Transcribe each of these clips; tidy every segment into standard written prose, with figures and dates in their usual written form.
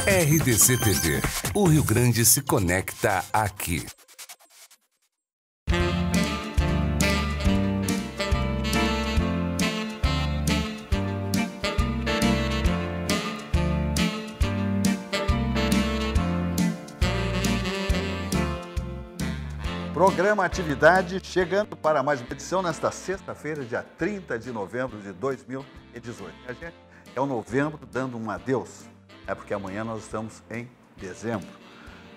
RDC TV. O Rio Grande se conecta aqui. Programa Atividade chegando para mais uma edição nesta sexta-feira, dia 30 de novembro de 2018. A gente é o novembro dando um adeus, porque amanhã nós estamos em dezembro,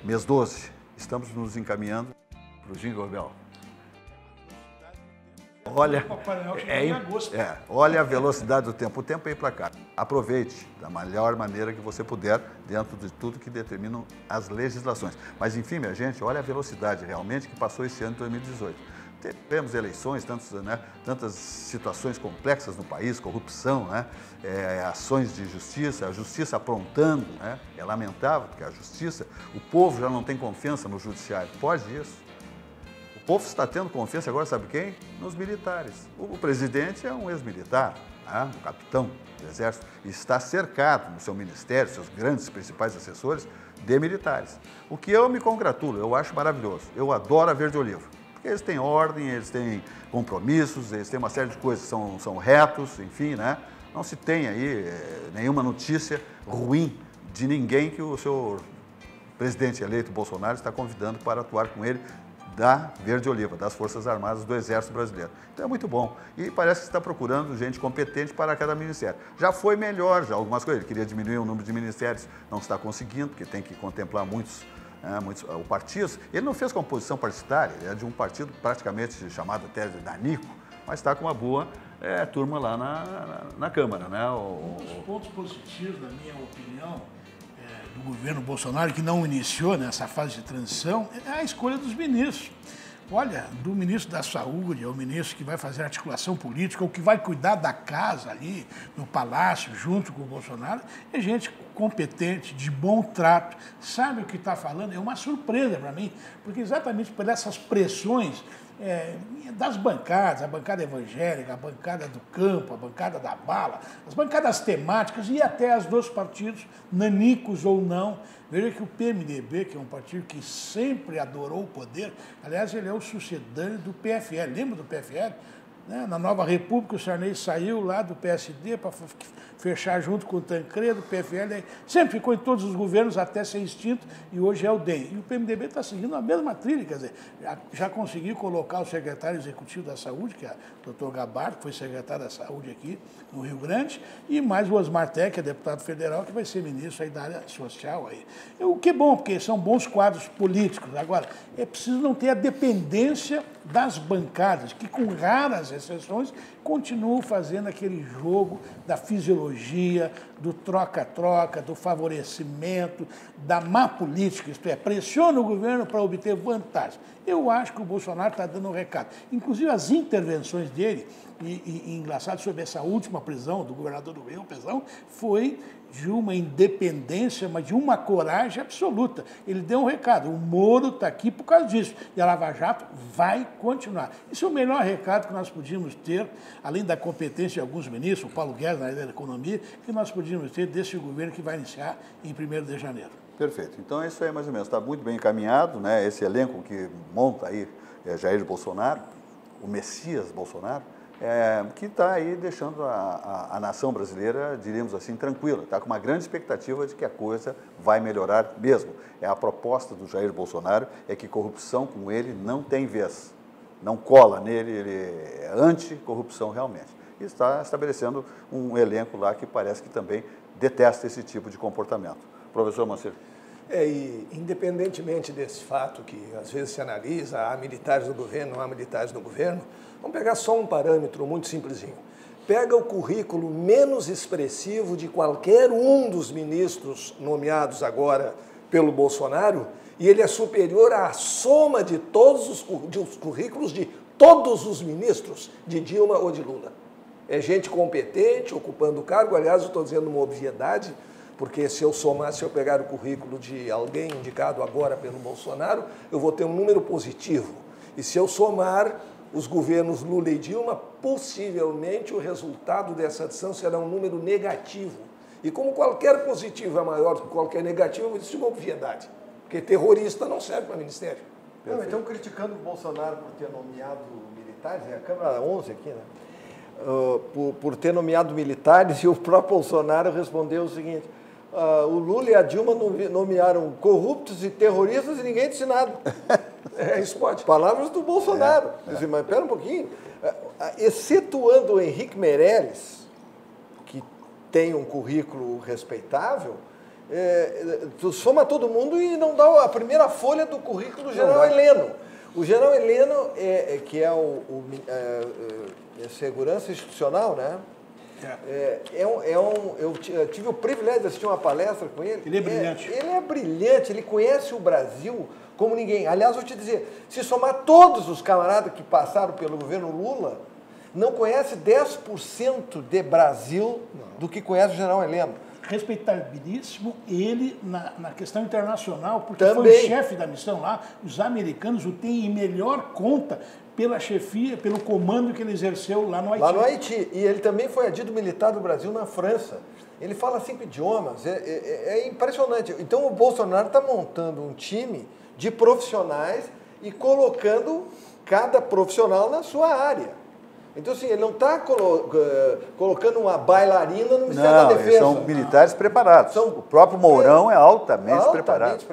mês 12. Estamos nos encaminhando para o Jingle Bell. Olha, olha a velocidade do tempo. O tempo é ir para cá. Aproveite da melhor maneira que você puder, dentro de tudo que determinam as legislações. Mas, enfim, minha gente, olha a velocidade realmente que passou esse ano de 2018. Tivemos eleições, tantas situações complexas no país, corrupção, ações de justiça, a justiça aprontando. É lamentável, porque a justiça, o povo já não tem confiança no judiciário. Pode isso. O povo está tendo confiança agora, sabe quem? Nos militares. O presidente é um ex-militar, um capitão do Exército, e está cercado no seu ministério, seus grandes principais assessores, de militares. O que eu me congratulo, eu acho maravilhoso. Eu adoro a Verde Oliva, porque eles têm ordem, eles têm compromissos, eles têm uma série de coisas, são retos, enfim, Não se tem aí nenhuma notícia ruim de ninguém que o seu presidente eleito Bolsonaro está convidando para atuar com ele, da Verde Oliva, das Forças Armadas do Exército Brasileiro. Então é muito bom. E parece que está procurando gente competente para cada ministério. Já foi melhor, já algumas coisas. Ele queria diminuir o número de ministérios, não está conseguindo, porque tem que contemplar muitos partidos. Ele não fez composição partidária, ele é de um partido praticamente chamado até de Danico, mas está com uma boa turma lá na Câmara. Um dos pontos positivos, na minha opinião, do governo Bolsonaro, que não iniciou nessa fase de transição, é a escolha dos ministros. Olha, do ministro da Saúde ao ministro que vai fazer articulação política, ou que vai cuidar da casa ali, no palácio, junto com o Bolsonaro, é gente competente, de bom trato, sabe o que está falando. É uma surpresa para mim, porque exatamente por essas pressões das bancadas, a bancada evangélica, a bancada do campo, a bancada da bala, as bancadas temáticas e até as dos partidos, nanicos ou não. Veja que o PMDB, que é um partido que sempre adorou o poder, aliás, ele é o sucedâneo do PFL. Lembra do PFL? Na Nova República, o Sarney saiu lá do PSD para fechar junto com o Tancredo, o PFL, sempre ficou em todos os governos até ser extinto, e hoje é o DEM. E o PMDB está seguindo a mesma trilha, quer dizer, já conseguiu colocar o secretário executivo da Saúde, que é o Dr. Gabardo, que foi secretário da Saúde aqui no Rio Grande, e mais o Osmar Tec, que é deputado federal, que vai ser ministro aí da área social. Aí. O que é bom, porque são bons quadros políticos. Agora, é preciso não ter a dependência das bancadas, que com raras exceções continuam fazendo aquele jogo da fisiologia, do troca-troca, do favorecimento, da má política, isto é, pressiona o governo para obter vantagem. Eu acho que o Bolsonaro está dando um recado. Inclusive as intervenções dele, e engraçado, sobre essa última prisão do governador do Rio, foi de uma independência, mas de uma coragem absoluta. Ele deu um recado, o Moro está aqui por causa disso, e a Lava Jato vai continuar. Isso é o melhor recado que nós podíamos ter, além da competência de alguns ministros, o Paulo Guedes na área da economia, que nós podíamos ter desse governo que vai iniciar em 1º de janeiro. Perfeito. Então, isso aí mais ou menos está muito bem encaminhado, esse elenco que monta aí Jair Bolsonaro, o Messias Bolsonaro, que está aí deixando a nação brasileira, diríamos assim, tranquila. Está com uma grande expectativa de que a coisa vai melhorar mesmo. A proposta do Jair Bolsonaro é que corrupção com ele não tem vez. Não cola nele, ele é anticorrupção realmente. E está estabelecendo um elenco lá que parece que também detesta esse tipo de comportamento. Professor Mancini. E independentemente desse fato que às vezes se analisa, há militares no governo, não há militares no governo, vamos pegar só um parâmetro muito simplesinho. Pega o currículo menos expressivo de qualquer um dos ministros nomeados agora pelo Bolsonaro e ele é superior à soma de todos os currículos de todos os ministros de Dilma ou de Lula. É gente competente, ocupando o cargo. Aliás, eu estou dizendo uma obviedade, porque se eu pegar o currículo de alguém indicado agora pelo Bolsonaro, eu vou ter um número positivo. E se eu somar os governos Lula e Dilma, possivelmente o resultado dessa adição será um número negativo. E como qualquer positivo é maior do que qualquer negativo, existe uma obviedade. Porque terrorista não serve para ministério. Não, então, criticando o Bolsonaro por ter nomeado militares, é a Câmara 11 aqui, né? Por ter nomeado militares, e o próprio Bolsonaro respondeu o seguinte: o Lula e a Dilma nomearam corruptos e terroristas e ninguém disse nada. Isso pode. Palavras do Bolsonaro. Disse, mas espera um pouquinho. Excetuando o Henrique Meirelles, que tem um currículo respeitável, tu soma todo mundo e não dá a primeira folha do currículo do general Heleno. O general Heleno, que é segurança institucional, né? Eu tive o privilégio de assistir uma palestra com ele. Ele é brilhante. Ele é brilhante, ele conhece o Brasil como ninguém. Aliás, vou te dizer, se somar todos os camaradas que passaram pelo governo Lula, não conhece 10% de Brasil do que conhece o general Heleno. Respeitabilíssimo ele na questão internacional, porque Também. foi o chefe da missão lá. Os americanos o têm em melhor conta pela chefia, pelo comando que ele exerceu lá no Haiti. Lá no Haiti. E ele também foi adido militar do Brasil na França. Ele fala 5 idiomas. É impressionante. Então o Bolsonaro está montando um time de profissionais e colocando cada profissional na sua área. Então, assim, ele não está colocando uma bailarina no Ministério da Defesa. São militares preparados. O próprio Mourão é altamente preparado.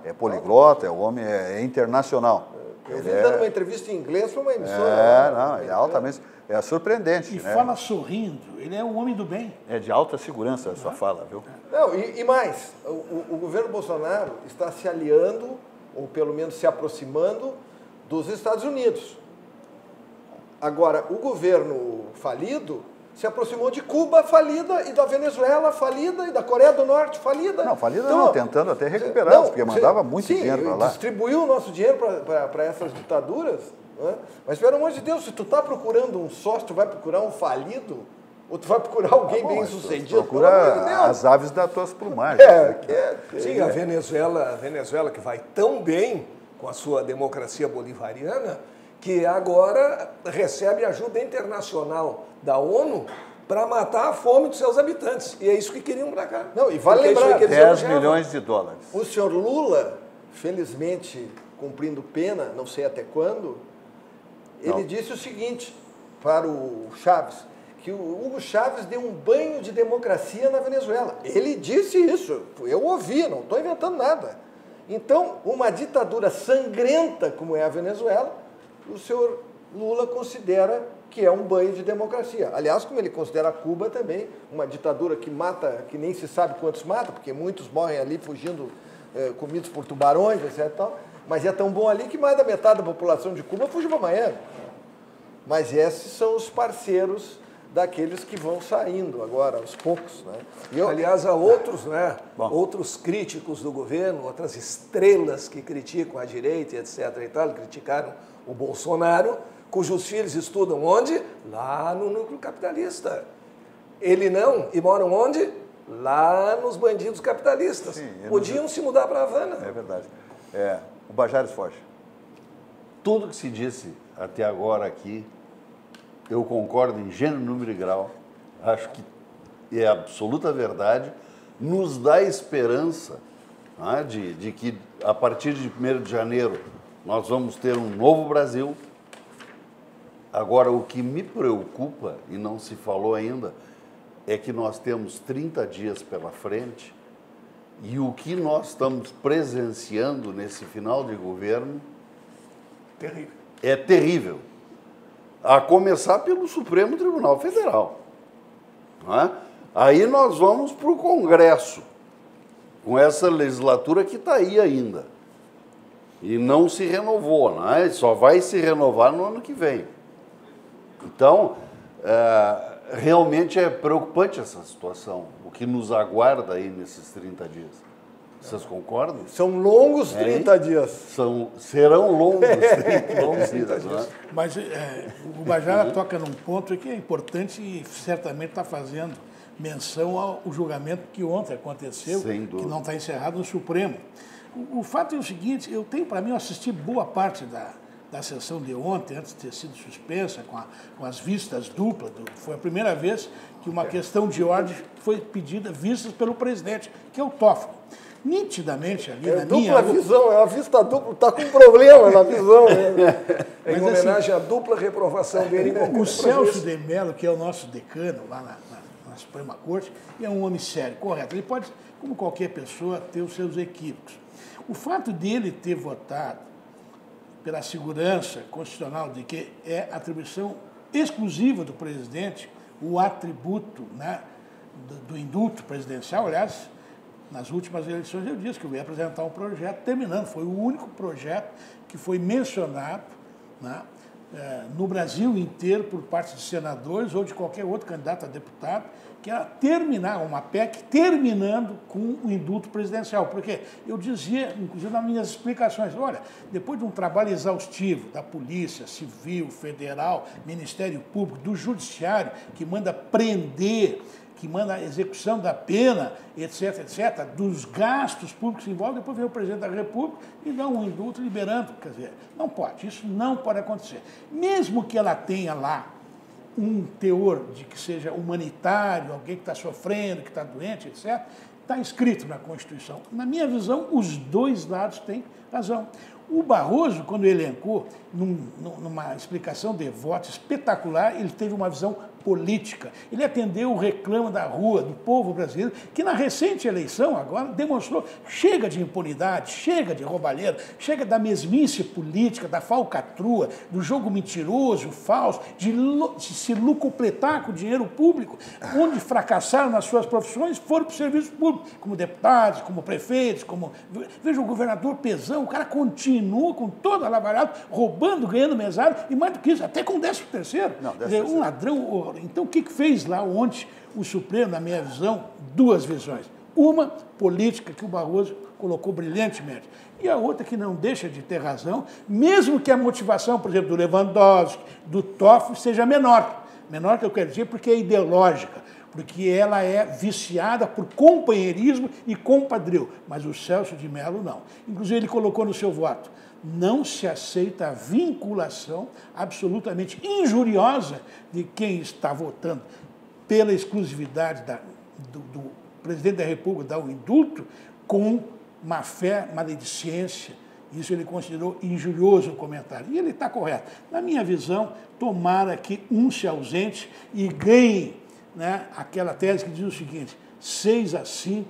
É poliglota, o homem é internacional. Eu vi dando uma entrevista em inglês para uma emissora. Ele é altamente... É surpreendente, E né? fala sorrindo. Ele é um homem do bem. É de alta segurança a sua fala, viu? Não, e mais, o governo Bolsonaro está se aliando, ou pelo menos se aproximando, dos Estados Unidos. Agora, o governo falido se aproximou de Cuba falida e da Venezuela falida e da Coreia do Norte falida. Não, falida então, não, tentando até recuperar, porque mandava muito dinheiro para lá. Distribuiu o nosso dinheiro para essas ditaduras. Né? Mas, pelo amor de Deus, se tu está procurando um sócio, tu vai procurar um falido ou tu vai procurar alguém bem sucedido? Procura as aves das tuas plumagens. Sim, a Venezuela que vai tão bem com a sua democracia bolivariana, que agora recebe ajuda internacional da ONU para matar a fome dos seus habitantes. E é isso que queriam para cá. Não, e vale lembrar, 10 milhões de dólares. O senhor Lula, felizmente cumprindo pena, não sei até quando, ele disse o seguinte para o Chávez, que o Hugo Chávez deu um banho de democracia na Venezuela. Ele disse isso, eu ouvi, não estou inventando nada. Então, uma ditadura sangrenta como é a Venezuela, o senhor Lula considera que é um banho de democracia. Aliás, como ele considera Cuba também, uma ditadura que mata, que nem se sabe quantos mata, porque muitos morrem ali fugindo, comidos por tubarões, etc. Tal, mas é tão bom ali que mais da metade da população de Cuba fugiu para Miami. Mas esses são os parceiros daqueles que vão saindo agora, aos poucos. Né? Aliás, há outros, né? Outros críticos do governo, outras estrelas que criticam a direita, etc. e tal, criticaram o Bolsonaro, cujos filhos estudam onde? Lá no núcleo capitalista. Ele não, e moram onde? Lá nos bandidos capitalistas. Sim, podiam se mudar para Havana. É verdade. O Bajares foge. Tudo que se disse até agora aqui, eu concordo em gênero, número e grau, acho que é absoluta verdade, nos dá esperança, né, de que a partir de 1º de janeiro nós vamos ter um novo Brasil. Agora, o que me preocupa, e não se falou ainda, é que nós temos 30 dias pela frente e o que nós estamos presenciando nesse final de governo é terrível. A começar pelo Supremo Tribunal Federal. Não é? Aí nós vamos para o Congresso, com essa legislatura que está aí ainda. E não se renovou, não é? Só vai se renovar no ano que vem. Então, realmente é preocupante essa situação, o que nos aguarda aí nesses 30 dias. Vocês concordam? São longos 30 dias. Serão longos 30 dias. Né? Mas o Bajara toca num ponto que é importante e certamente está fazendo menção ao julgamento que ontem aconteceu, que não está encerrado no Supremo. O fato é o seguinte, eu assisti boa parte da sessão de ontem, antes de ter sido suspensa, com as vistas duplas. Foi a primeira vez que uma questão de ordem foi pedida, vistas pelo presidente, que é o Toffoli. Nitidamente ali na minha... Dupla visão, é a vista dupla, está com problema na visão. Né? Em homenagem à dupla reprovação dele. O Celso de Mello, que é o nosso decano lá na Suprema Corte, é um homem sério, correto. Ele pode, como qualquer pessoa, ter os seus equívocos. O fato dele ter votado pela segurança constitucional de que é atribuição exclusiva do presidente o atributo, né, do indulto presidencial, aliás, nas últimas eleições eu disse que eu ia apresentar um projeto terminando, foi o único projeto que foi mencionado, né, no Brasil inteiro por parte de senadores ou de qualquer outro candidato a deputado, que era terminar uma PEC terminando com o indulto presidencial. Porque eu dizia, inclusive nas minhas explicações, olha, depois de um trabalho exaustivo da Polícia Civil, Federal, Ministério Público, do Judiciário, que manda prender, que manda a execução da pena, etc., etc., dos gastos públicos em volta, depois vem o presidente da República e dá um indulto liberando. Quer dizer, não pode, isso não pode acontecer. Mesmo que ela tenha lá um teor de que seja humanitário, alguém que está sofrendo, que está doente, etc., está escrito na Constituição. Na minha visão, os dois lados têm razão. O Barroso, quando elencou, numa explicação de voto espetacular, ele teve uma visão política. Ele atendeu o reclamo da rua, do povo brasileiro, que na recente eleição agora demonstrou chega de impunidade, chega de roubalheira, chega da mesmice política, da falcatrua, do jogo mentiroso, falso, de se lucupletar com o dinheiro público, onde fracassaram nas suas profissões foram para o serviço público, como deputados, como prefeitos, como... Veja o governador Pezão, o cara continua com toda a Lava Jato, roubando, ganhando mesário, e mais do que isso, até com 13º. Um ladrão. Então, o que fez lá ontem o Supremo, na minha visão? Duas visões. Uma, política, que o Barroso colocou brilhantemente. E a outra, que não deixa de ter razão, mesmo que a motivação, por exemplo, do Lewandowski, do Toffoli, seja menor. Menor que eu quero dizer porque é ideológica, porque ela é viciada por companheirismo e compadrio. Mas o Celso de Mello não. Inclusive, ele colocou no seu voto: não se aceita a vinculação absolutamente injuriosa de quem está votando pela exclusividade do presidente da República dar o indulto com má-fé, maledicência. Isso ele considerou injurioso o comentário. E ele está correto. Na minha visão, tomara que um se ausente e ganhe, né, aquela tese que diz o seguinte: 6-5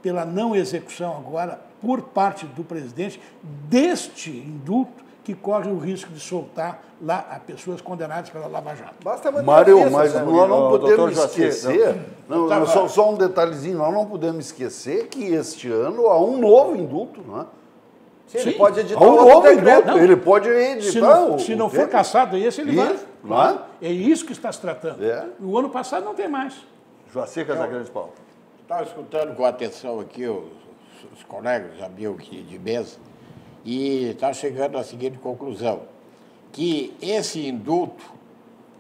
pela não execução agora, por parte do presidente, deste indulto que corre o risco de soltar lá a pessoas condenadas pela Lava Jato. Mário, mas nós não podemos esquecer, só um detalhezinho, nós não podemos esquecer que este ano há um novo indulto, não é? Sim, ele pode editar um novo indulto, ele pode editar. Se não for cassado esse, ele vai. Não. É isso que está se tratando. O ano passado não tem mais. Joacir Casagrande Paulo. Estava escutando com atenção aqui os colegas, amigos de mesa, e está chegando à seguinte conclusão: que esse indulto,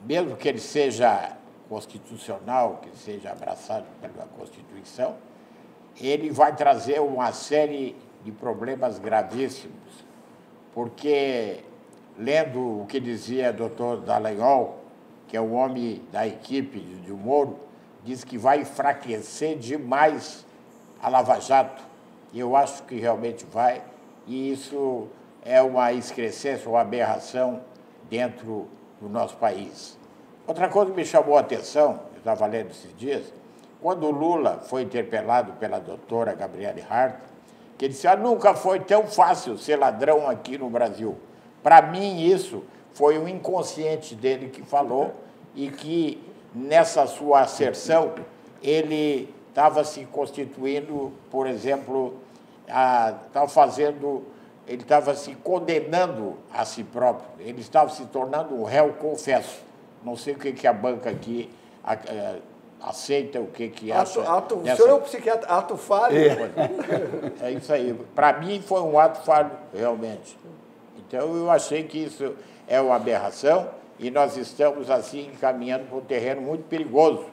mesmo que ele seja constitucional, que seja abraçado pela Constituição, ele vai trazer uma série de problemas gravíssimos, porque, lendo o que dizia o doutor Dallagnol, que é o homem da equipe de Moro, diz que vai enfraquecer demais a Lava Jato. E eu acho que realmente vai, e isso é uma excrescência, uma aberração dentro do nosso país. Outra coisa que me chamou a atenção, eu estava lendo esses dias, quando o Lula foi interpelado pela doutora Gabriele Hart, que ele disse: nunca foi tão fácil ser ladrão aqui no Brasil. Para mim, isso foi um inconsciente dele que falou, e que, nessa sua asserção, ele estava se constituindo, por exemplo, ele estava se condenando a si próprio, ele estava se tornando um réu confesso. Não sei o que a banca aqui aceita, o que acha. O senhor é um psiquiatra, ato falho. É isso aí. Para mim foi um ato falho, realmente. Então eu achei que isso é uma aberração e nós estamos assim caminhando para um terreno muito perigoso.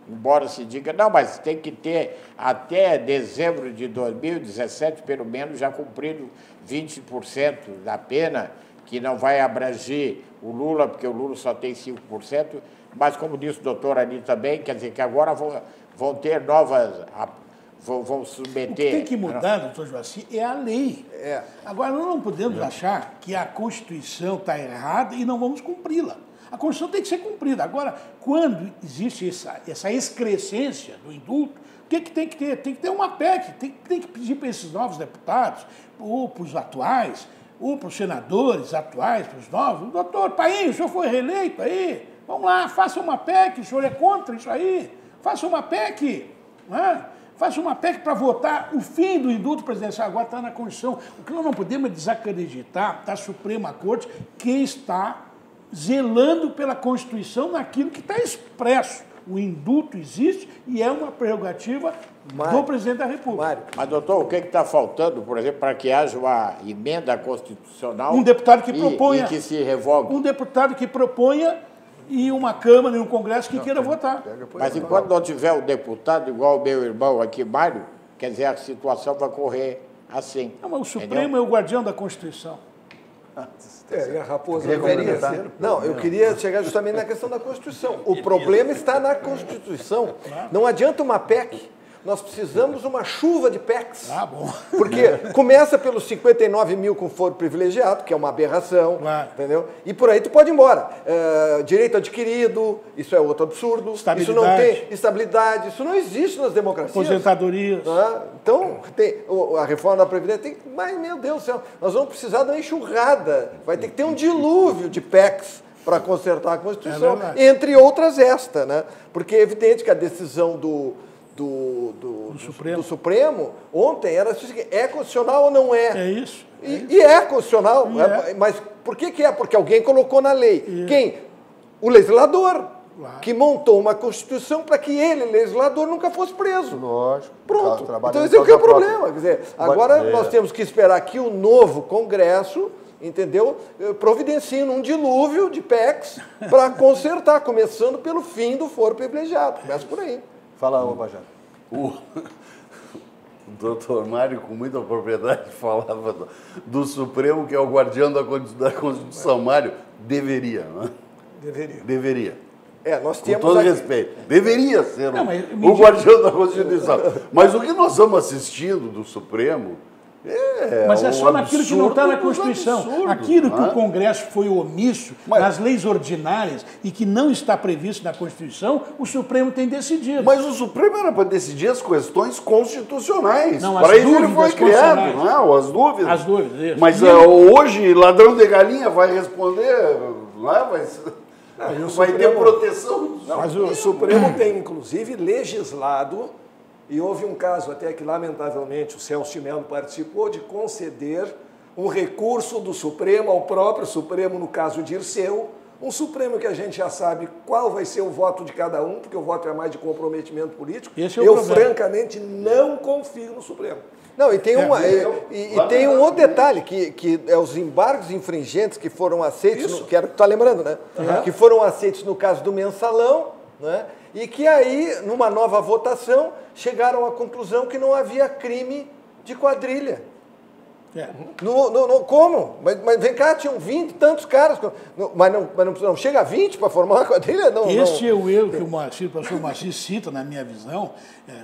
Embora se diga, não, mas tem que ter até dezembro de 2017, pelo menos, já cumprido 20% da pena, que não vai abranger o Lula, porque o Lula só tem 5%, mas, como disse o doutor ali também, quer dizer que agora vão ter novas... Vão submeter... O que tem que mudar, doutor Joaci, é a lei. Agora, nós não podemos achar que a Constituição está errada e não vamos cumpri-la. A Constituição tem que ser cumprida. Agora, quando existe essa excrescência do indulto, o que tem que ter? Tem que ter uma PEC, tem que pedir para esses novos deputados, ou para os atuais, ou para os senadores atuais, para os novos, doutor Paim, o senhor foi reeleito aí, vamos lá, faça uma PEC, o senhor é contra isso aí, faça uma PEC, não é? Faça uma PEC para votar o fim do indulto presidencial. Agora está na Constituição. O que nós não podemos é desacreditar da Suprema Corte que está zelando pela Constituição naquilo que está expresso. O indulto existe e é uma prerrogativa do presidente da República. Mas, doutor, o que está faltando, por exemplo, para que haja uma emenda constitucional? Um deputado que proponha. E que se revogue. Um deputado que proponha e uma Câmara e um Congresso que queira votar. Mas enquanto não tiver um deputado igual o meu irmão aqui, Mário, quer dizer, a situação vai correr assim. Não, mas o Supremo é o guardião da Constituição. E a Raposa deveria ser. Não, eu queria chegar justamente na questão da Constituição. O problema está na Constituição. Não adianta uma PEC. Nós precisamos uma chuva de PECs. Ah, bom. Porque começa pelos 59 mil com foro privilegiado, que é uma aberração, entendeu? E por aí tu pode ir embora. Direito adquirido, isso é outro absurdo. Isso não tem estabilidade, isso não existe nas democracias. Aposentadorias. Então, tem a reforma da Previdência, mas, meu Deus do céu, nós vamos precisar de uma enxurrada. Vai ter que ter um dilúvio de PECs para consertar a Constituição, entre outras esta, né? Porque é evidente que a decisão do Supremo ontem era assim, é constitucional ou não é? É isso. E é constitucional, mas por que é? Porque alguém colocou na lei. Quem? O legislador, que montou uma Constituição para que ele, legislador, nunca fosse preso. Lógico. Pronto. Então esse é o que é o problema. Quer dizer, agora nós temos que esperar que o novo Congresso, entendeu, providencie um dilúvio de PECs para consertar, começando pelo fim do foro privilegiado. Começa por aí. Fala, Bajano. O doutor Mário, com muita propriedade, falava do Supremo, que é o guardião da Constituição. Mário, deveria, não é? Deveria. Nós temos com todo respeito. Deveria ser o guardião da Constituição. Mas o que nós estamos assistindo do Supremo mas é só naquilo que não está na Constituição. Aquilo que o Congresso foi omisso nas leis ordinárias e que não está previsto na Constituição, o Supremo tem decidido. Mas o Supremo era para decidir as questões constitucionais. Não, para isso ele foi criado, não é? As dúvidas. As dúvidas, isso. Mas hoje, ladrão de galinha vai responder, não é? Vai ter proteção. Mas o Supremo tem, inclusive, legislado. E houve um caso até que, lamentavelmente, o Celso de Mello participou de conceder um recurso do Supremo ao próprio Supremo, no caso de Dirceu, um Supremo que a gente já sabe qual vai ser o voto de cada um, porque o voto é mais de comprometimento político. Eu, francamente, não confio no Supremo. Não, e tem, tem um outro detalhe, que é os embargos infringentes que foram aceitos, que era o que tu está lembrando, né? Que foram aceitos no caso do mensalão, né? E que aí, numa nova votação, chegaram à conclusão que não havia crime de quadrilha. Como? Mas vem cá, tinham 20 e tantos caras. Mas não chega a 20 para formar uma quadrilha? Este é o erro que o professor Moacir cita, na minha visão,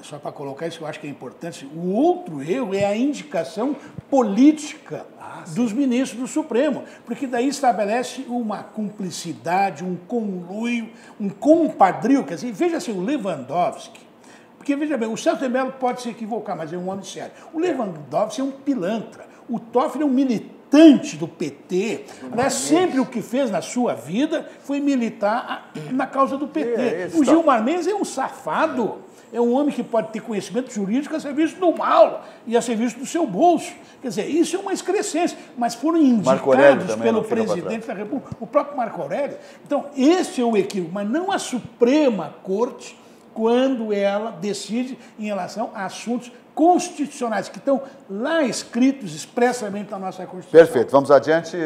só para colocar isso que eu acho que é importante. O outro erro é a indicação política dos ministros do Supremo, porque daí estabelece uma cumplicidade, um conluio, um compadrio. Quer dizer, veja assim, o Lewandowski, porque veja bem, o Celso de Mello pode se equivocar, mas é um homem sério. O Lewandowski é um pilantra. O Toffoli é um militante do PT. Sempre o que fez na sua vida foi militar na causa do PT. O Gilmar Mendes é um safado. É um homem que pode ter conhecimento jurídico a serviço do mal e a serviço do seu bolso. Quer dizer, isso é uma excrescência. Mas foram indicados pelo presidente da República, o próprio Marco Aurélio. Então, esse é o equívoco, mas não a Suprema Corte quando ela decide em relação a assuntos constitucionais, que estão lá escritos expressamente na nossa Constituição. Perfeito. Vamos adiante,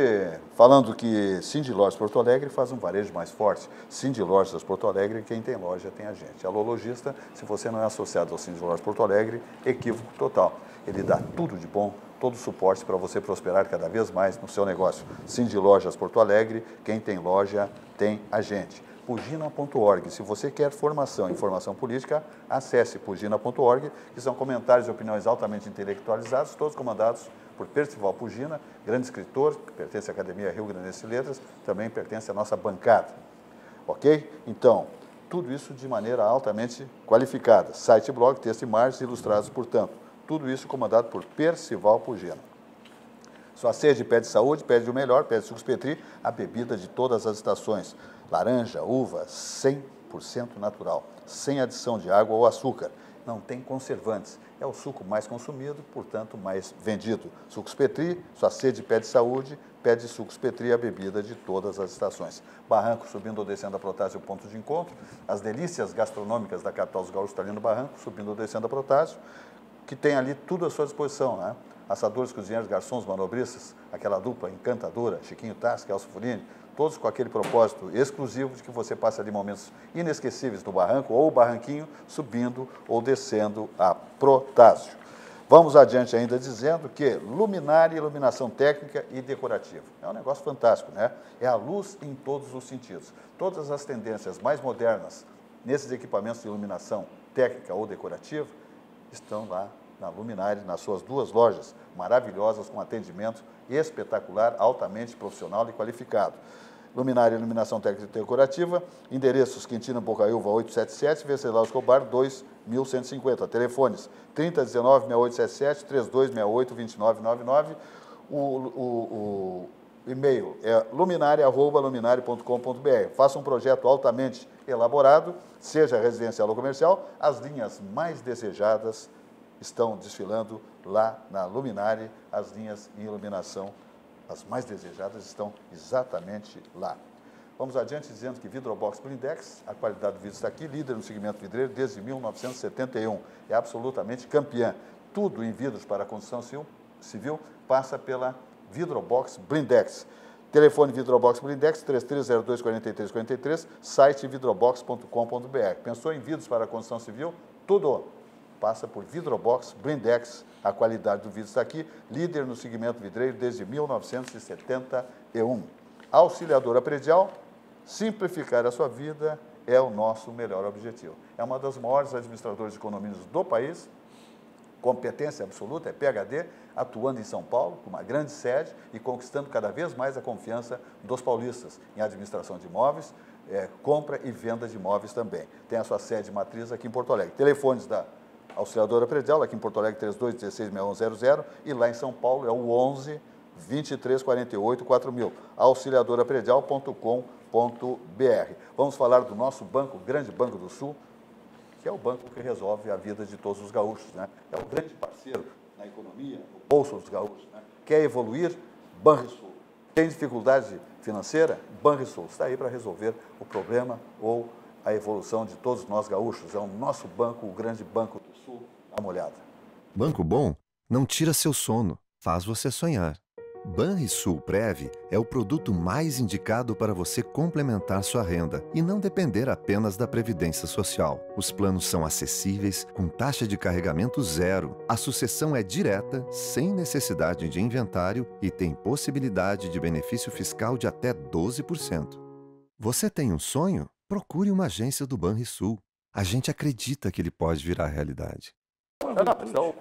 falando que Cindy Lojas Porto Alegre faz um varejo mais forte. Cindy Lojas Porto Alegre, quem tem loja tem a gente. Alô, lojista, se você não é associado ao Cindy Lojas Porto Alegre, equívoco total. Ele dá tudo de bom, todo o suporte para você prosperar cada vez mais no seu negócio. Cindy Lojas Porto Alegre, quem tem loja tem a gente. Pugina.org. Se você quer formação em formação política, acesse pugina.org, que são comentários e opiniões altamente intelectualizados, todos comandados por Percival Pugina, grande escritor, que pertence à Academia Rio Grandense de Letras, também pertence à nossa bancada. Ok? Então, tudo isso de maneira altamente qualificada. Site, blog, texto e imagens ilustrados, portanto. Tudo isso comandado por Percival Pugina. Sua sede pede saúde, pede o melhor, pede Sucos Petri, a bebida de todas as estações. Laranja, uva, 100% natural, sem adição de água ou açúcar. Não tem conservantes. É o suco mais consumido, portanto, mais vendido. Sucos Petri, sua sede pede saúde, pede Sucos Petri, a bebida de todas as estações. Barranco, subindo ou descendo a Protásio, ponto de encontro. As delícias gastronômicas da capital dos gaúchos, está ali no Barranco, subindo ou descendo a Protásio, que tem ali tudo à sua disposição, né? Assadores, cozinheiros, garçons, manobristas, aquela dupla encantadora, Chiquinho Tasca, Elcio Furini, todos com aquele propósito exclusivo de que você passe ali momentos inesquecíveis no Barranco ou Barranquinho, subindo ou descendo a Protásio. Vamos adiante ainda dizendo que luminária, iluminação técnica e decorativa. É um negócio fantástico, né? É a luz em todos os sentidos. Todas as tendências mais modernas nesses equipamentos de iluminação técnica ou decorativa estão lá na Luminária, nas suas duas lojas maravilhosas, com atendimento espetacular, altamente profissional e qualificado. Luminária Iluminação Técnica e Decorativa, endereços Quintino Bocaiúva 877, Venceslau Escobar 2150. Telefones 3019-6877, 3268-2999. O e-mail é luminaria@luminaria.com.br. Faça um projeto altamente elaborado, seja residencial ou comercial, as linhas mais desejadas estão desfilando lá na Luminária, as linhas em iluminação, as mais desejadas estão exatamente lá. Vamos adiante dizendo que Vidrobox Blindex, a qualidade do vidro está aqui, líder no segmento vidreiro desde 1971, é absolutamente campeã. Tudo em vidros para a construção civil passa pela Vidrobox Blindex. Telefone Vidrobox Blindex, 3302-4343, site vidrobox.com.br. Pensou em vidros para a construção civil? Tudo passa por Vidrobox Blindex. A qualidade do vidro está aqui, líder no segmento vidreiro desde 1971. Auxiliadora Predial, simplificar a sua vida é o nosso melhor objetivo. É uma das maiores administradoras de condomínios do país, competência absoluta, é PhD, atuando em São Paulo, com uma grande sede e conquistando cada vez mais a confiança dos paulistas em administração de imóveis, compra e venda de imóveis também. Tem a sua sede matriz aqui em Porto Alegre. Telefones da Auxiliadora Predial, aqui em Porto Alegre, 3216-6100, e lá em São Paulo é o 11 2348 4000, auxiliadorapredial.com.br. Vamos falar do nosso banco, o Grande Banco do Sul, que é o banco que resolve a vida de todos os gaúchos, né? É o grande parceiro na economia, no bolso dos gaúchos, né? Quer evoluir? Banrisul. Tem dificuldade financeira? Banrisul está aí para resolver o problema ou a evolução de todos nós gaúchos. É o nosso banco, o Grande Banco do Sul. Dá uma olhada. Banco bom não tira seu sono, faz você sonhar. Banrisul Prev é o produto mais indicado para você complementar sua renda e não depender apenas da Previdência Social. Os planos são acessíveis, com taxa de carregamento zero. A sucessão é direta, sem necessidade de inventário e tem possibilidade de benefício fiscal de até 12%. Você tem um sonho? Procure uma agência do Banrisul. A gente acredita que ele pode virar realidade. Então,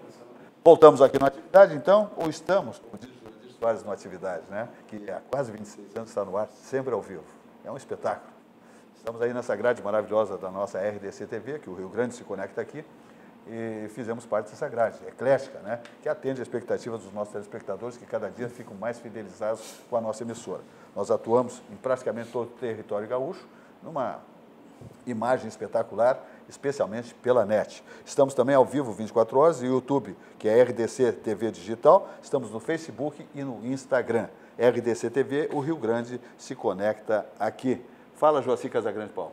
voltamos aqui na atividade, então, ou estamos, como diz Soares, na atividade, né? Que há quase 26 anos está no ar, sempre ao vivo. É um espetáculo. Estamos aí nessa grade maravilhosa da nossa RDC TV, que o Rio Grande se conecta aqui, e fizemos parte dessa grade, eclética, né? Que atende a expectativa dos nossos telespectadores, que cada dia ficam mais fidelizados com a nossa emissora. Nós atuamos em praticamente todo o território gaúcho, numa imagem espetacular, especialmente pela net. Estamos também ao vivo 24 horas no YouTube, que é RDC TV Digital. Estamos no Facebook e no Instagram. RDC TV, o Rio Grande se conecta aqui. Fala, Joaci Casagrande Paulo.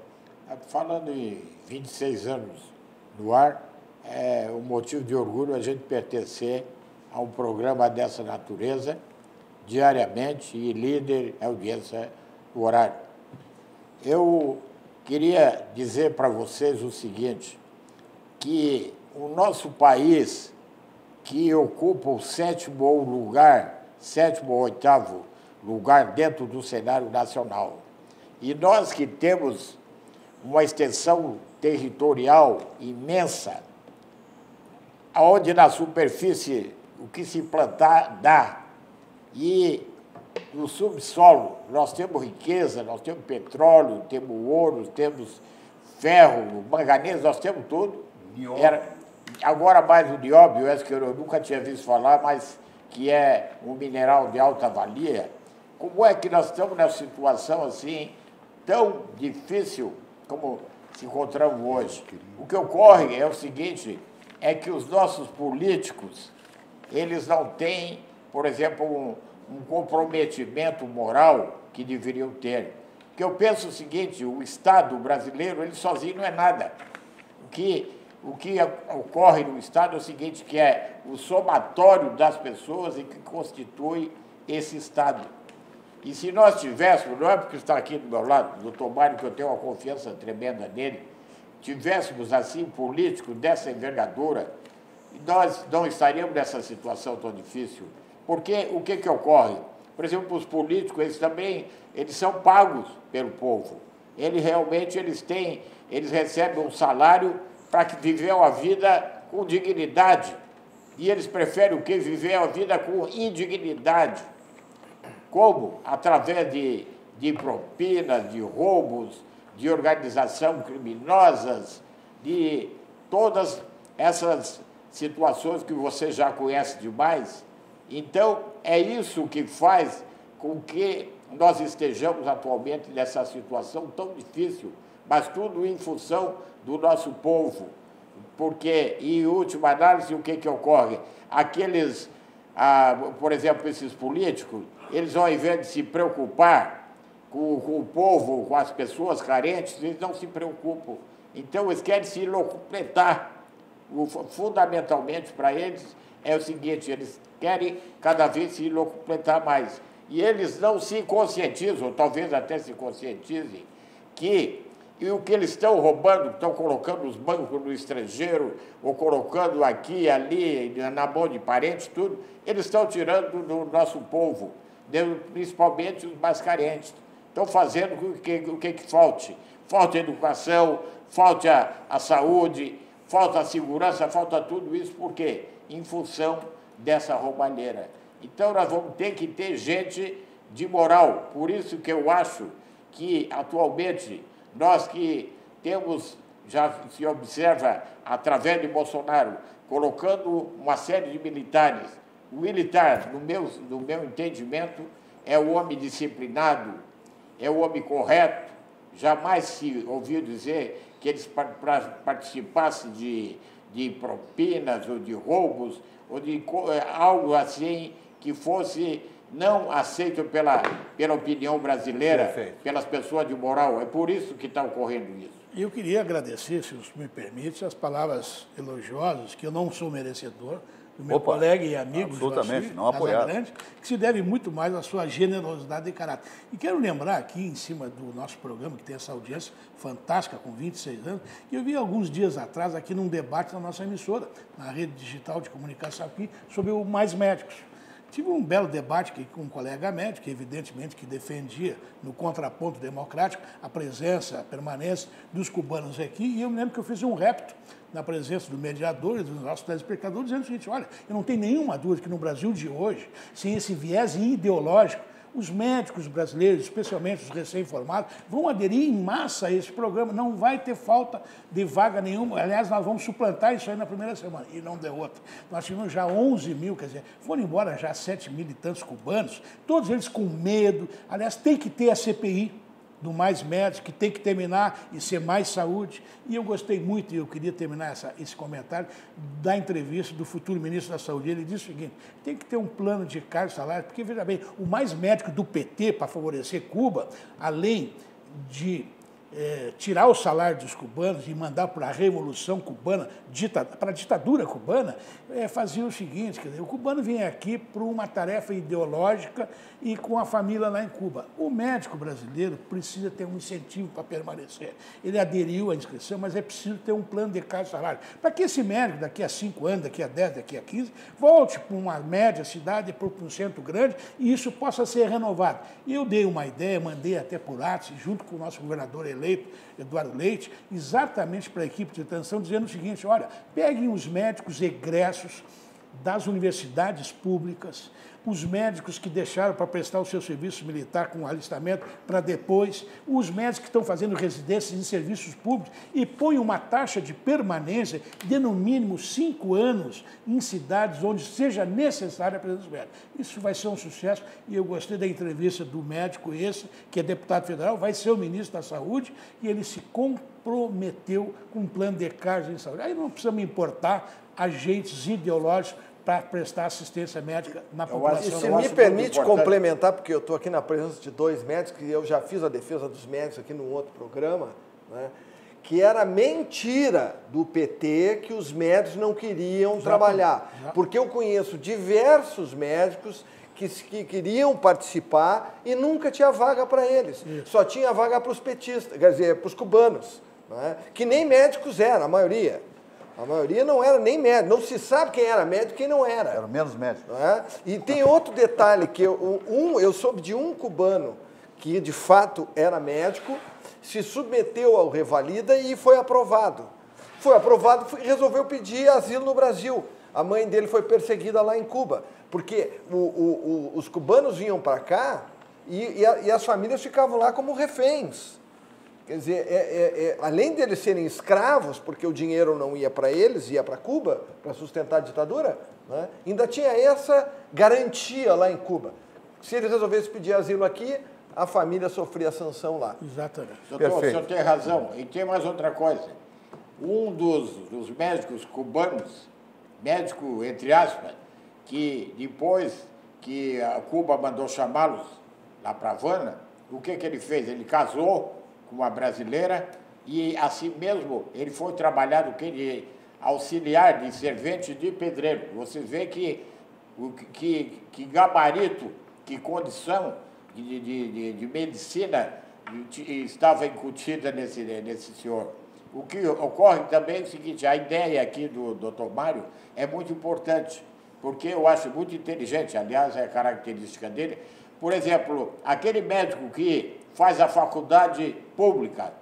Falando em 26 anos no ar, é um motivo de orgulho a gente pertencer a um programa dessa natureza, diariamente, e líder audiência do horário. Eu queria dizer para vocês o seguinte, que o nosso país, que ocupa o sétimo ou oitavo lugar dentro do cenário nacional, e nós que temos uma extensão territorial imensa, onde na superfície o que se plantar dá, e no subsolo nós temos riqueza, nós temos petróleo, temos ouro, temos ferro, manganês, nós temos tudo. Agora mais o nióbio, esse que eu nunca tinha visto falar, mas que é um mineral de alta valia. Como é que nós estamos nessa situação assim, tão difícil como se encontramos hoje? O que ocorre é o seguinte, é que os nossos políticos, eles não têm, por exemplo, um comprometimento moral que deveriam ter. Porque eu penso o seguinte, o Estado brasileiro, ele sozinho não é nada. O que ocorre no Estado é o seguinte, que é o somatório das pessoas e que constitui esse Estado. E se nós tivéssemos, não é porque está aqui do meu lado, o doutor Mário, que eu tenho uma confiança tremenda nele, tivéssemos, assim, políticos dessa envergadura, nós não estaríamos nessa situação tão difícil. Porque o que ocorre? Por exemplo, os políticos, eles são pagos pelo povo. Eles recebem um salário para viver uma vida com dignidade. E eles preferem o quê? Viver a vida com indignidade. Como? Através de propinas, de roubos, de organização criminosas, de todas essas situações que você já conhece demais. Então, é isso que faz com que nós estejamos atualmente nessa situação tão difícil, mas tudo em função do nosso povo. Porque, em última análise, o que ocorre? Por exemplo, esses políticos, eles, ao invés de se preocupar com o povo, com as pessoas carentes, eles não se preocupam. Então, eles querem se locupletar. Fundamentalmente, para eles, é o seguinte, eles querem cada vez se locupletar mais. E eles não se conscientizam, talvez até se conscientizem, que o que eles estão roubando, estão colocando os bancos no estrangeiro, ou colocando aqui, ali, na mão de parentes, tudo, eles estão tirando do nosso povo, principalmente os mais carentes. Estão fazendo o que falte. Falta educação, falta a saúde, falta a segurança, falta tudo isso. Por quê? Em função dessa roubalheira. Então, nós vamos ter que ter gente de moral. Por isso que eu acho que, atualmente, nós que temos, já se observa, através de Bolsonaro, colocando uma série de militares. O militar, no meu entendimento, é o homem disciplinado, é o homem correto. Jamais se ouviu dizer que eles participassem de propinas ou de roubos, ou de algo assim que fosse não aceito pela opinião brasileira, perfeito, pelas pessoas de moral. É por isso que está ocorrendo isso. E eu queria agradecer, se me permite, as palavras elogiosas, que eu não sou merecedor, do meu colega e amigo, absolutamente, não apoiado, que se deve muito mais à sua generosidade de caráter. E quero lembrar aqui, em cima do nosso programa, que tem essa audiência fantástica, com 26 anos, que eu vi alguns dias atrás, aqui num debate na nossa emissora, na rede digital de comunicação aqui, sobre o Mais Médicos. Tive um belo debate aqui com um colega médico, evidentemente que defendia, no contraponto democrático, a presença, a permanência dos cubanos aqui, e eu me lembro que eu fiz um repto na presença do mediador e dos nossos telespectadores, dizendo o seguinte, olha, eu não tenho nenhuma dúvida que no Brasil de hoje, sem esse viés ideológico, os médicos brasileiros, especialmente os recém-formados, vão aderir em massa a esse programa, não vai ter falta de vaga nenhuma. Aliás, nós vamos suplantar isso aí na primeira semana, e não deu outra. Nós tivemos já 11 mil, quer dizer, foram embora já 7 mil e tantos cubanos, todos eles com medo. Aliás, tem que ter a CPI do Mais Médicos, que tem que terminar e ser mais saúde. E eu gostei muito, e eu queria terminar esse comentário, da entrevista do futuro ministro da Saúde. Ele disse o seguinte, tem que ter um plano de cargos e salários, porque, veja bem, o Mais Médico do PT, para favorecer Cuba, além de tirar o salário dos cubanos e mandar para a Revolução Cubana, para a ditadura cubana, fazia o seguinte, quer dizer, o cubano vinha aqui por uma tarefa ideológica e com a família lá em Cuba. O médico brasileiro precisa ter um incentivo para permanecer. Ele aderiu à inscrição, mas é preciso ter um plano de cargo e salário. Para que esse médico, daqui a 5 anos, daqui a 10, daqui a 15, volte para uma média cidade, para um centro grande, e isso possa ser renovado. E eu dei uma ideia, mandei até por WhatsApp, junto com o nosso governador eleito, Eduardo Leite, exatamente para a equipe de transição, dizendo o seguinte, olha, peguem os médicos egressos das universidades públicas, os médicos que deixaram para prestar o seu serviço militar com alistamento para depois, os médicos que estão fazendo residências em serviços públicos e põem uma taxa de permanência de no mínimo 5 anos em cidades onde seja necessária a presença dos médicos. Isso vai ser um sucesso e eu gostei da entrevista do médico esse, que é deputado federal, vai ser o ministro da Saúde e ele se comprometeu com um plano de cargos em saúde. Aí não precisamos importar agentes ideológicos para prestar assistência médica na população. E se me permite complementar, porque eu estou aqui na presença de 2 médicos, e eu já fiz a defesa dos médicos aqui num outro programa, né, que era mentira do PT que os médicos não queriam trabalhar. Porque eu conheço diversos médicos que queriam participar e nunca tinha vaga para eles. Isso. Só tinha vaga para os petistas, quer dizer, para os cubanos, né, que nem médicos eram, a maioria. A maioria não era nem médico, não se sabe quem era médico e quem não era. Era menos médico. Não é? E tem outro detalhe, que eu soube de um cubano que de fato era médico, se submeteu ao Revalida e foi aprovado. Foi aprovado e resolveu pedir asilo no Brasil. A mãe dele foi perseguida lá em Cuba, porque os cubanos vinham para cá e as famílias ficavam lá como reféns. Quer dizer, além deles serem escravos, porque o dinheiro não ia para eles, ia para Cuba, para sustentar a ditadura, né, ainda tinha essa garantia lá em Cuba. Se eles resolvessem pedir asilo aqui, a família sofria sanção lá. Exatamente. Doutor, o senhor tem razão. E tem mais outra coisa. Um dos médicos cubanos, médico entre aspas, que depois que a Cuba mandou chamá-los lá para Havana, o que ele fez? Ele casou com uma brasileira e, assim mesmo, ele foi trabalhar de auxiliar de servente de pedreiro. Você vê que gabarito, que condição de medicina estava incutida nesse senhor. O que ocorre também é o seguinte, a ideia aqui do Dr. Mário é muito importante, porque eu acho muito inteligente, aliás, é a característica dele. Por exemplo, aquele médico que faz a faculdade pública,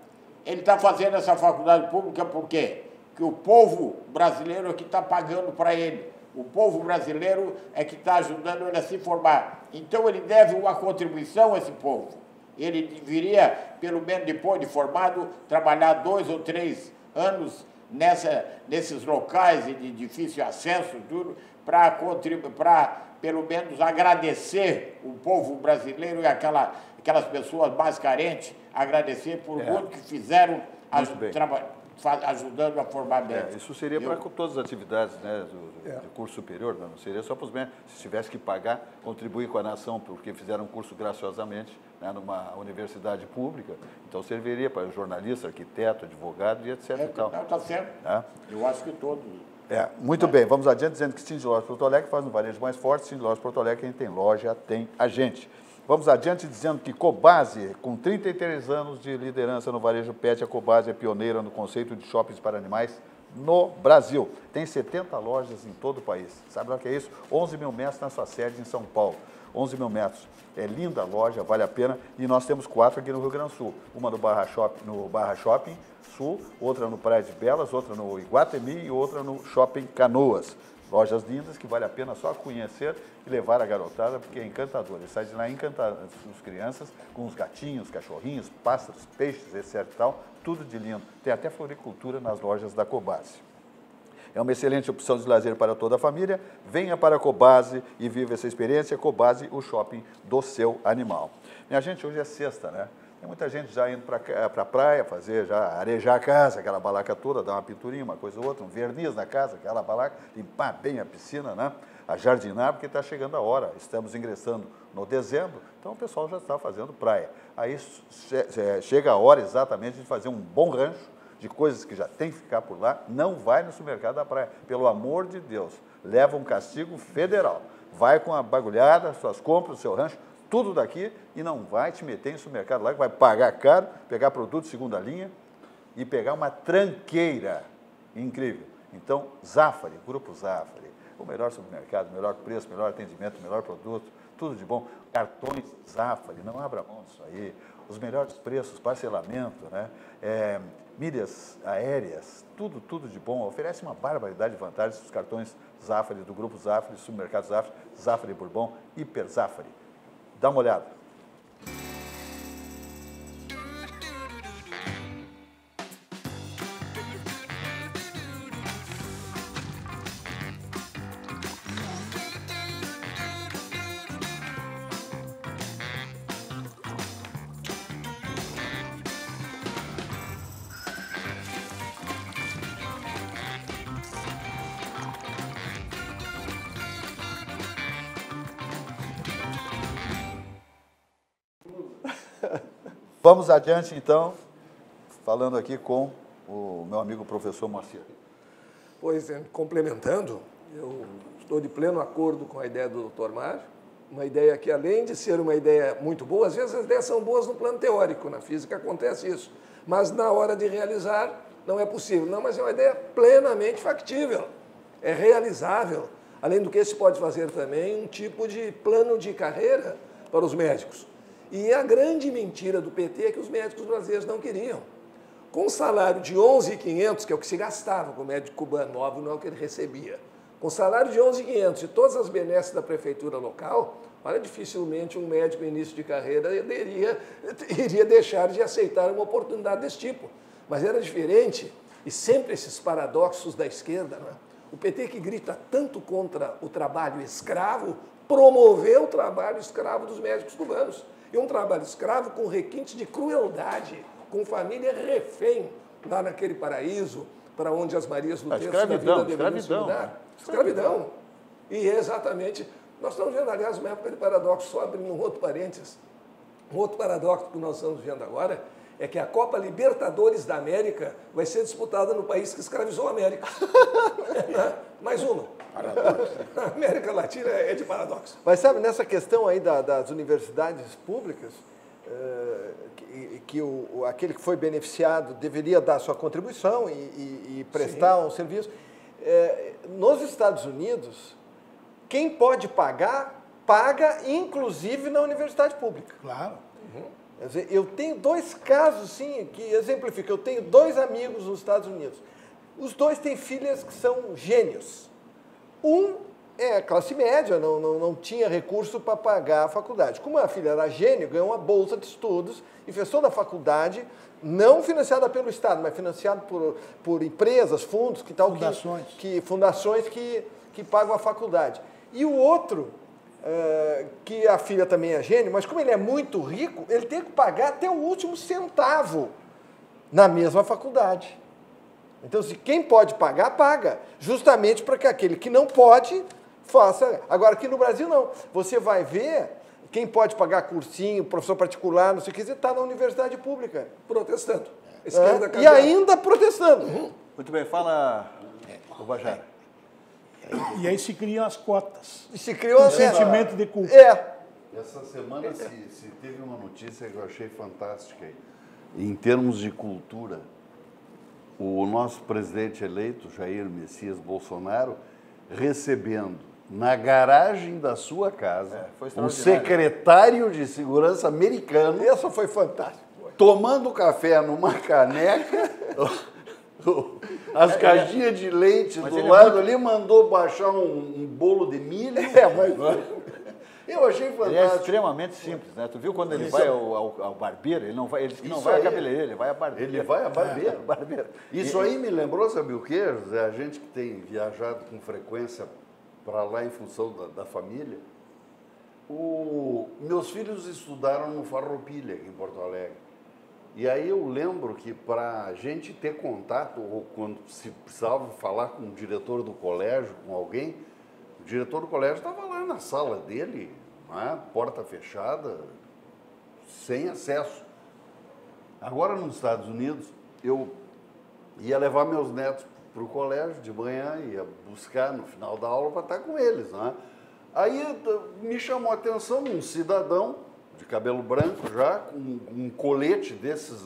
ele está fazendo essa faculdade pública por quê? Porque o povo brasileiro é que está pagando para ele. O povo brasileiro é que está ajudando ele a se formar. Então, ele deve uma contribuição a esse povo. Ele deveria, pelo menos depois de formado, trabalhar 2 ou 3 anos nesses locais de difícil acesso, tudo, para pelo menos agradecer o povo brasileiro e aquelas pessoas mais carentes, agradecer por tudo que fizeram ajudando a formar médicos. Isso seria para todas as atividades, né, de curso superior, não seria só para os médicos. Se tivesse que pagar, contribuir com a nação, porque fizeram um curso graciosamente, né, numa universidade pública, então serviria para jornalista, arquiteto, advogado e etc. Está certo. Eu acho que todos. Muito bem, vamos adiante, dizendo que Cindy Lojas Porto Alegre faz um varejo mais forte. Cindy Lojas Porto Alegre, quem tem loja, tem a gente. Vamos adiante dizendo que Cobasi, com 33 anos de liderança no varejo pet, a Cobasi é pioneira no conceito de shoppings para animais no Brasil. Tem 70 lojas em todo o país. Sabe o que é isso? 11 mil metros na sua sede em São Paulo. 11 mil metros. É linda a loja, vale a pena. E nós temos 4 aqui no Rio Grande do Sul. Uma no Barra Shopping Sul, outra no Praia de Belas, outra no Iguatemi e outra no Shopping Canoas. Lojas lindas que vale a pena só conhecer e levar a garotada, porque é encantador. Ele sai de lá encantado, as crianças, com os gatinhos, cachorrinhos, pássaros, peixes, etc. Tal, tudo de lindo. Tem até floricultura nas lojas da Cobasi. É uma excelente opção de lazer para toda a família. Venha para a Cobasi e viva essa experiência. Cobasi, o shopping do seu animal. Minha gente, hoje é sexta, né? Tem muita gente já indo para a praia, arejar a casa, aquela balaca toda, dar uma pinturinha, uma coisa ou outra, um verniz na casa, aquela balaca, limpar bem a piscina, né? A jardinar, porque está chegando a hora. Estamos ingressando no dezembro, então o pessoal já está fazendo praia. aí chega a hora exatamente de fazer um bom rancho de coisas que já tem que ficar por lá. Não vai no supermercado da praia, pelo amor de Deus. Leva um castigo federal. Vai com a bagulhada, suas compras, o seu rancho, tudo daqui, e não vai te meter em supermercado lá, que vai pagar caro, pegar produto de segunda linha e pegar uma tranqueira incrível. Então, Zafari, Grupo Zafari, o melhor supermercado, melhor preço, melhor atendimento, melhor produto, tudo de bom. Cartões Zafari, não abra mão disso aí. Os melhores preços, parcelamento, né? Milhas aéreas, tudo de bom. Oferece uma barbaridade de vantagens os cartões Zafari, do Grupo Zafari, Supermercado Zafari, Zafari Bourbon, Hiper Zafari. Dá uma olhada. Vamos adiante, então, falando aqui com o meu amigo professor Moacir. Pois é, complementando, eu estou de pleno acordo com a ideia do Dr. Mário, uma ideia que, além de ser uma ideia muito boa, às vezes as ideias são boas no plano teórico, na física acontece isso, mas na hora de realizar não é possível. Não, mas é uma ideia plenamente factível, é realizável. Além do que, se pode fazer também um tipo de plano de carreira para os médicos. E a grande mentira do PT é que os médicos brasileiros não queriam. Com um salário de 11.500, que é o que se gastava com o médico cubano, óbvio, não é o que ele recebia. Com salário de 11.500 e todas as benesses da prefeitura local, olha, dificilmente um médico em início de carreira iria deixar de aceitar uma oportunidade desse tipo. Mas era diferente, e sempre esses paradoxos da esquerda, não é? O PT, que grita tanto contra o trabalho escravo, promoveu o trabalho escravo dos médicos cubanos. E um trabalho escravo com requinte de crueldade, com família refém, lá naquele paraíso, para onde as Marias do Terço da vida deveriam se mudar. Escravidão. E é exatamente, nós estamos vendo, aliás, uma época de paradoxo, só abrindo um outro parênteses. Um outro paradoxo que nós estamos vendo agora é que a Copa Libertadores da América vai ser disputada no país que escravizou a América. Mais uma. A América Latina é de paradoxo. Mas sabe, nessa questão aí das universidades públicas, aquele que foi beneficiado deveria dar sua contribuição e prestar um serviço. Nos Estados Unidos, quem pode pagar, paga, inclusive na universidade pública. Claro. Quer dizer, eu tenho dois casos, sim, que exemplificam. Eu tenho dois amigos nos Estados Unidos. Os dois têm filhas que são gênios. Um é classe média, não tinha recurso para pagar a faculdade. Como a filha era gênio, ganhou uma bolsa de estudos e fez toda a faculdade, não financiada pelo Estado, mas financiada por empresas, fundos, fundações que pagam a faculdade. E o outro, que a filha também é gênio, mas como ele é muito rico, ele tem que pagar até o último centavo na mesma faculdade. Então, se quem pode pagar, paga. Justamente para que aquele que não pode, faça. Agora, aqui no Brasil, não. Você vai ver, quem pode pagar cursinho, professor particular, não sei o que, está na universidade pública. Protestando. E ainda protestando. Muito bem, fala, Ubajara. E aí se criam as cotas. Se criou um sentimento de culpa. Essa semana se teve uma notícia que eu achei fantástica. Em termos de cultura, o nosso presidente eleito, Jair Messias Bolsonaro, recebendo na garagem da sua casa um secretário de segurança americano. Essa foi fantástica. Tomando café numa caneca, as caixinhas de leite do lado ali, mandou baixar um bolo de milho. Eu achei fantástico. Ele é extremamente simples, né? Tu viu quando ele vai ao barbeiro? Ele não vai, ele não vai à cabeleireira, ele vai à barbeira. Ele vai à barbeira. Isso aí me lembrou, sabe o quê, José? A gente que tem viajado com frequência para lá em função da família. Meus filhos estudaram no Farroupilha, aqui em Porto Alegre. E aí eu lembro que para a gente ter contato, ou quando se precisava falar com o diretor do colégio, com alguém, o diretor do colégio estava lá na sala dele, né, porta fechada, sem acesso. Agora, nos Estados Unidos, eu ia levar meus netos para o colégio de manhã, ia buscar no final da aula para estar com eles, né? Aí me chamou a atenção um cidadão de cabelo branco já, com um colete desses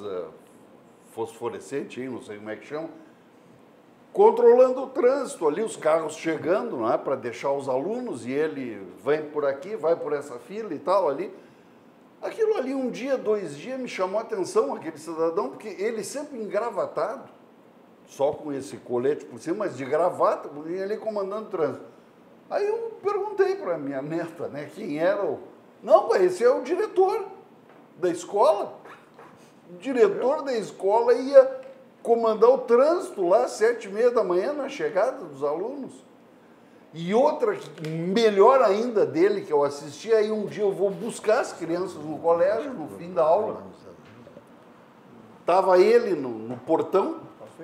fosforescente, não sei como é que chama, controlando o trânsito ali, os carros chegando, né, para deixar os alunos, e ele vem por aqui, vai por essa fila e tal ali. Aquilo ali, um dia, 2 dias, me chamou a atenção, aquele cidadão, porque ele sempre engravatado, só com esse colete por cima, mas de gravata, e ele comandando o trânsito. Aí eu perguntei para a minha neta, né, quem era o... Não, pai, esse é o diretor da escola. O diretor da escola ia comandar o trânsito lá às 7h30 da manhã, na chegada dos alunos. E outra, melhor ainda dele, que eu assisti, aí um dia eu vou buscar as crianças no colégio, no fim da aula. Estava ele no portão,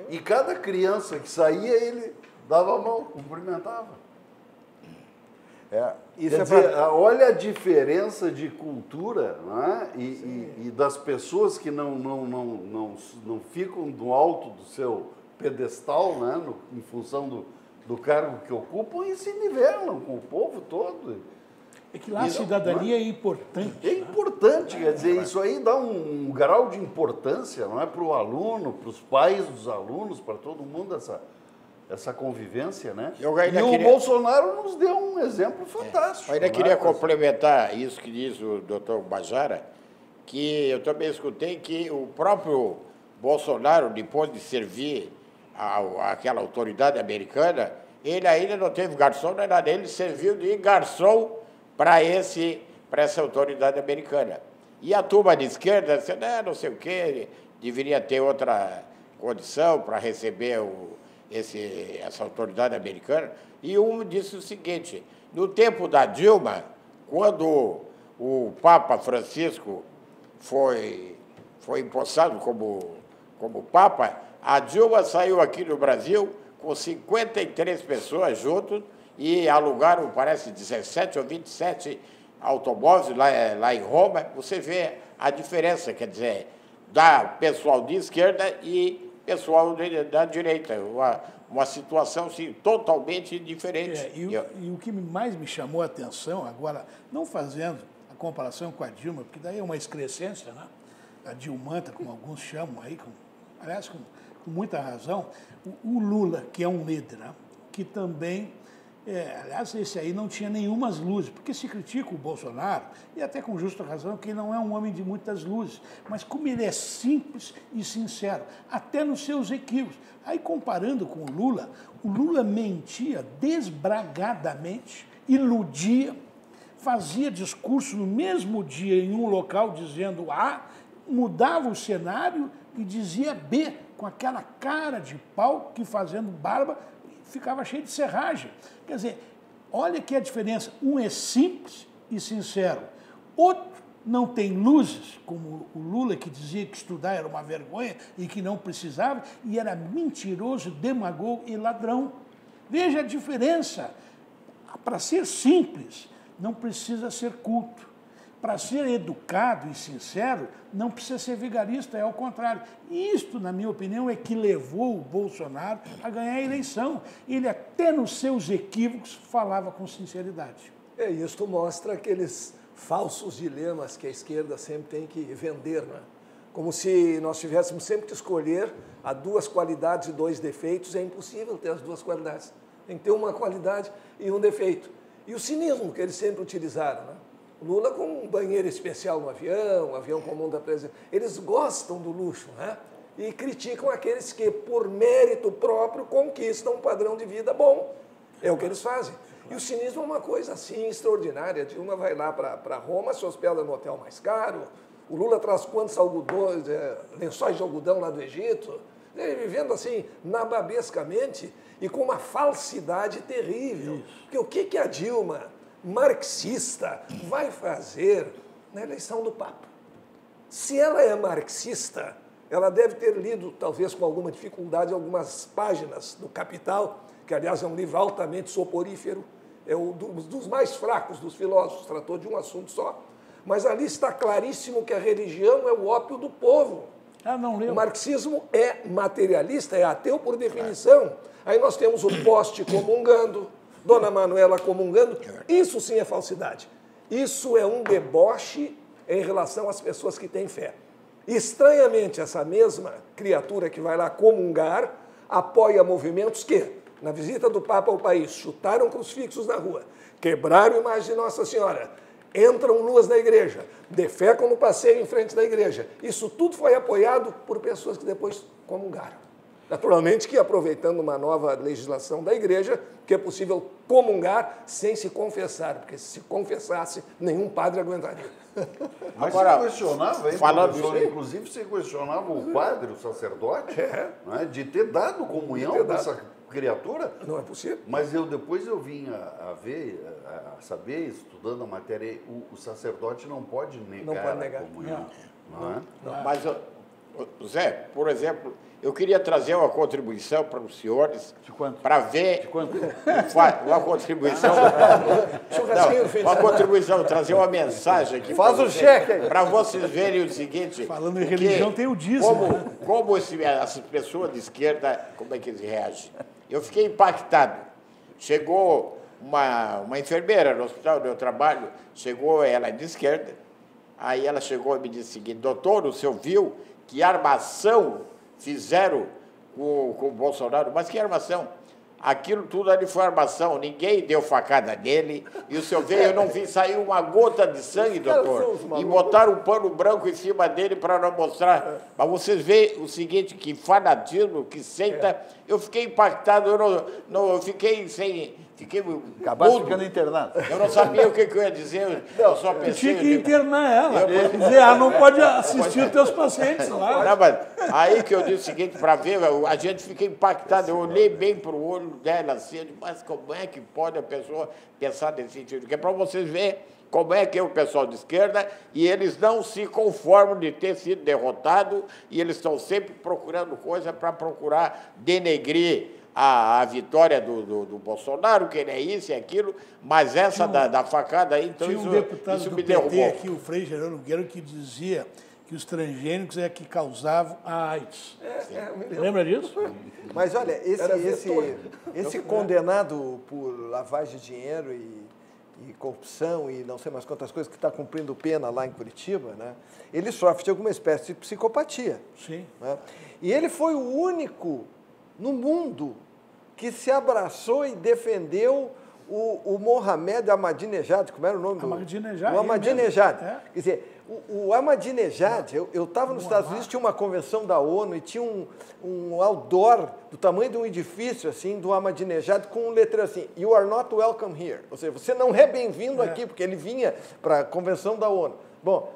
e cada criança que saía, ele dava a mão, cumprimentava. Quer dizer, olha a diferença de cultura, né? E das pessoas que não ficam do alto do seu pedestal, né? Em função do cargo que ocupam, e se nivelam com o povo todo. É que lá a cidadania é importante. É importante, quer dizer, isso aí dá um grau de importância, não é, para o aluno, para os pais dos alunos, para todo mundo, essa convivência, né? E o Bolsonaro nos deu um exemplo fantástico. Eu ainda queria complementar isso que diz o doutor Bajara, que eu também escutei que o próprio Bolsonaro, depois de servir àquela autoridade americana, ele ainda não teve garçom, nem nada, ele serviu de garçom para essa autoridade americana. E a turma de esquerda disse, não sei o quê, deveria ter outra condição para receber essa autoridade americana. E um disse o seguinte, no tempo da Dilma, quando o Papa Francisco foi empossado como Papa, a Dilma saiu aqui no Brasil com 53 pessoas juntos e alugaram, parece, 17 ou 27 automóveis lá em Roma. Você vê a diferença, quer dizer, da pessoal de esquerda e pessoal da direita. Uma situação assim, totalmente diferente. E o que mais me chamou a atenção, agora, não fazendo a comparação com a Dilma, porque daí é uma excrescência, né? A Dilmanta, como alguns chamam aí, aliás, com muita razão, o Lula, que é um líder, né? Que também, aliás, esse aí não tinha nenhumas luzes, porque se critica o Bolsonaro, e até com justa razão, que ele não é um homem de muitas luzes, mas como ele é simples e sincero, até nos seus equívocos. Aí, comparando com o Lula mentia desbragadamente, iludia, fazia discurso no mesmo dia em um local dizendo A, mudava o cenário e dizia B, com aquela cara de pau que, fazendo barba, ficava cheio de serragem. Quer dizer, olha que a diferença. Um é simples e sincero. Outro não tem luzes, como o Lula, que dizia que estudar era uma vergonha e que não precisava, e era mentiroso, demagogo e ladrão. Veja a diferença. Para ser simples, não precisa ser culto. Para ser educado e sincero, não precisa ser vigarista, é ao contrário. E isto, na minha opinião, é que levou o Bolsonaro a ganhar a eleição. Ele, até nos seus equívocos, falava com sinceridade. Isto mostra aqueles falsos dilemas que a esquerda sempre tem que vender, né? Como se nós tivéssemos sempre que escolher há 2 qualidades e 2 defeitos. É impossível ter as 2 qualidades. Tem que ter uma qualidade e um defeito. E o cinismo que eles sempre utilizaram, né? Lula com um banheiro especial no avião, um avião comum da presidência. Eles gostam do luxo, né? E criticam aqueles que, por mérito próprio, conquistam um padrão de vida bom. É o que eles fazem. E o cinismo é uma coisa assim extraordinária. A Dilma vai lá para Roma, se hospeda no hotel mais caro. O Lula traz quantos algodões, lençóis de algodão lá do Egito. Ele vivendo assim, nababescamente e com uma falsidade terrível. Porque o que a Dilma, marxista, vai fazer na eleição do Papa? Se ela é marxista, ela deve ter lido, talvez com alguma dificuldade, algumas páginas do Capital, que, aliás, é um livro altamente soporífero, é um dos mais fracos dos filósofos, tratou de um assunto só, Mas ali está claríssimo que a religião é o ópio do povo. Não lembro. O marxismo é materialista, é ateu por definição. Aí nós temos o Poste comungando, Dona Manuela comungando. Isso sim é falsidade. Isso é um deboche em relação às pessoas que têm fé. Estranhamente, essa mesma criatura que vai lá comungar apoia movimentos que, na visita do Papa ao país, chutaram crucifixos na rua, quebraram a imagem de Nossa Senhora, entram nuas na igreja, defecam no passeio em frente da igreja. Isso tudo foi apoiado por pessoas que depois comungaram. Naturalmente que aproveitando uma nova legislação da igreja, que é possível comungar sem se confessar, porque se confessasse, nenhum padre aguentaria. Mas agora, você questionava, hein, professor, inclusive você questionava o padre, o sacerdote, né, de ter dado comunhão para essa criatura? Não é possível. Mas depois eu vim a saber, estudando a matéria, o sacerdote não pode negar a comunhão. Não. Mas, Zé, por exemplo, eu queria trazer uma contribuição para os senhores, para ver... De quanto? Uma contribuição... uma contribuição, trazer uma mensagem aqui. Faz o cheque aí. Para vocês verem o seguinte... Falando em religião, tem o dízimo. Como essas pessoas de esquerda, como é que eles reagem? Eu fiquei impactado. Chegou uma enfermeira no hospital onde eu trabalho, chegou ela de esquerda, aí ela chegou e me disse o seguinte: doutor, o senhor viu que armação fizeram com o Bolsonaro? Mas que armação? Aquilo tudo ali foi armação, ninguém deu facada nele, e o senhor veio, eu não vi sair uma gota de sangue, doutor, e botaram um pano branco em cima dele para não mostrar. Mas vocês veem o seguinte, que fanatismo, que seita, eu fiquei impactado, eu fiquei sem... Acabaste ficando internado. Eu não sabia o que eu ia dizer, eu só pensei... Tinha que internar ela. Dizer, não pode assistir os teus pacientes lá. Não, mas aí que eu disse o seguinte, para ver, a gente fica impactado, eu olhei bem para o olho dela assim, eu disse, mas como é que pode a pessoa pensar desse sentido? Que é para vocês verem como é que é o pessoal de esquerda, e eles não se conformam de ter sido derrotado, e eles estão sempre procurando coisa para procurar denegrir a vitória do Bolsonaro, que ele é isso e aquilo, mas essa da facada aí, então isso me derrubou. Tinha um deputado do PT aqui, o Frei Geraldo Nogueira, que dizia que os transgênicos é que causavam a AIDS. Lembra disso? Mas olha, esse condenado por lavagem de dinheiro e corrupção e não sei mais quantas coisas, que está cumprindo pena lá em Curitiba, né? Ele sofre de alguma espécie de psicopatia. Sim. Né? E ele foi o único no mundo que se abraçou e defendeu o Mohamed Ahmadinejad, como era o nome Ahmadinejad, o Ahmadinejad. Quer dizer, o Ahmadinejad, eu estava nos Estados Unidos, tinha uma convenção da ONU e tinha um outdoor do tamanho de um edifício, assim, do Ahmadinejad, com um letreiro assim, "You are not welcome here", ou seja, você não é bem-vindo aqui, porque ele vinha para a convenção da ONU. Bom,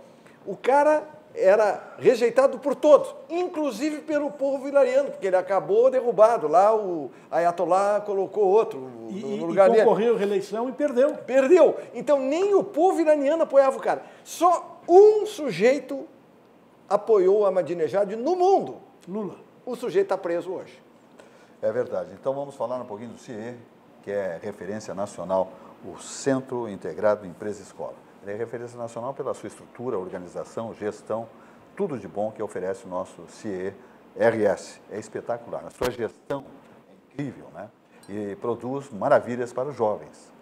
o cara era rejeitado por todos, inclusive pelo povo iraniano, porque ele acabou derrubado. Lá o Ayatollah colocou outro no lugar dele. E concorreu à reeleição e perdeu. Perdeu. Então nem o povo iraniano apoiava o cara. Só um sujeito apoiou o Ahmadinejad no mundo. Lula. O sujeito está preso hoje. É verdade. Então vamos falar um pouquinho do CIE, que é referência nacional, o Centro Integrado de Empresa e Escola. Ele é referência nacional pela sua estrutura, organização, gestão, tudo de bom que oferece o nosso CIE-RS. É espetacular. A sua gestão é incrível, né? E produz maravilhas para os jovens.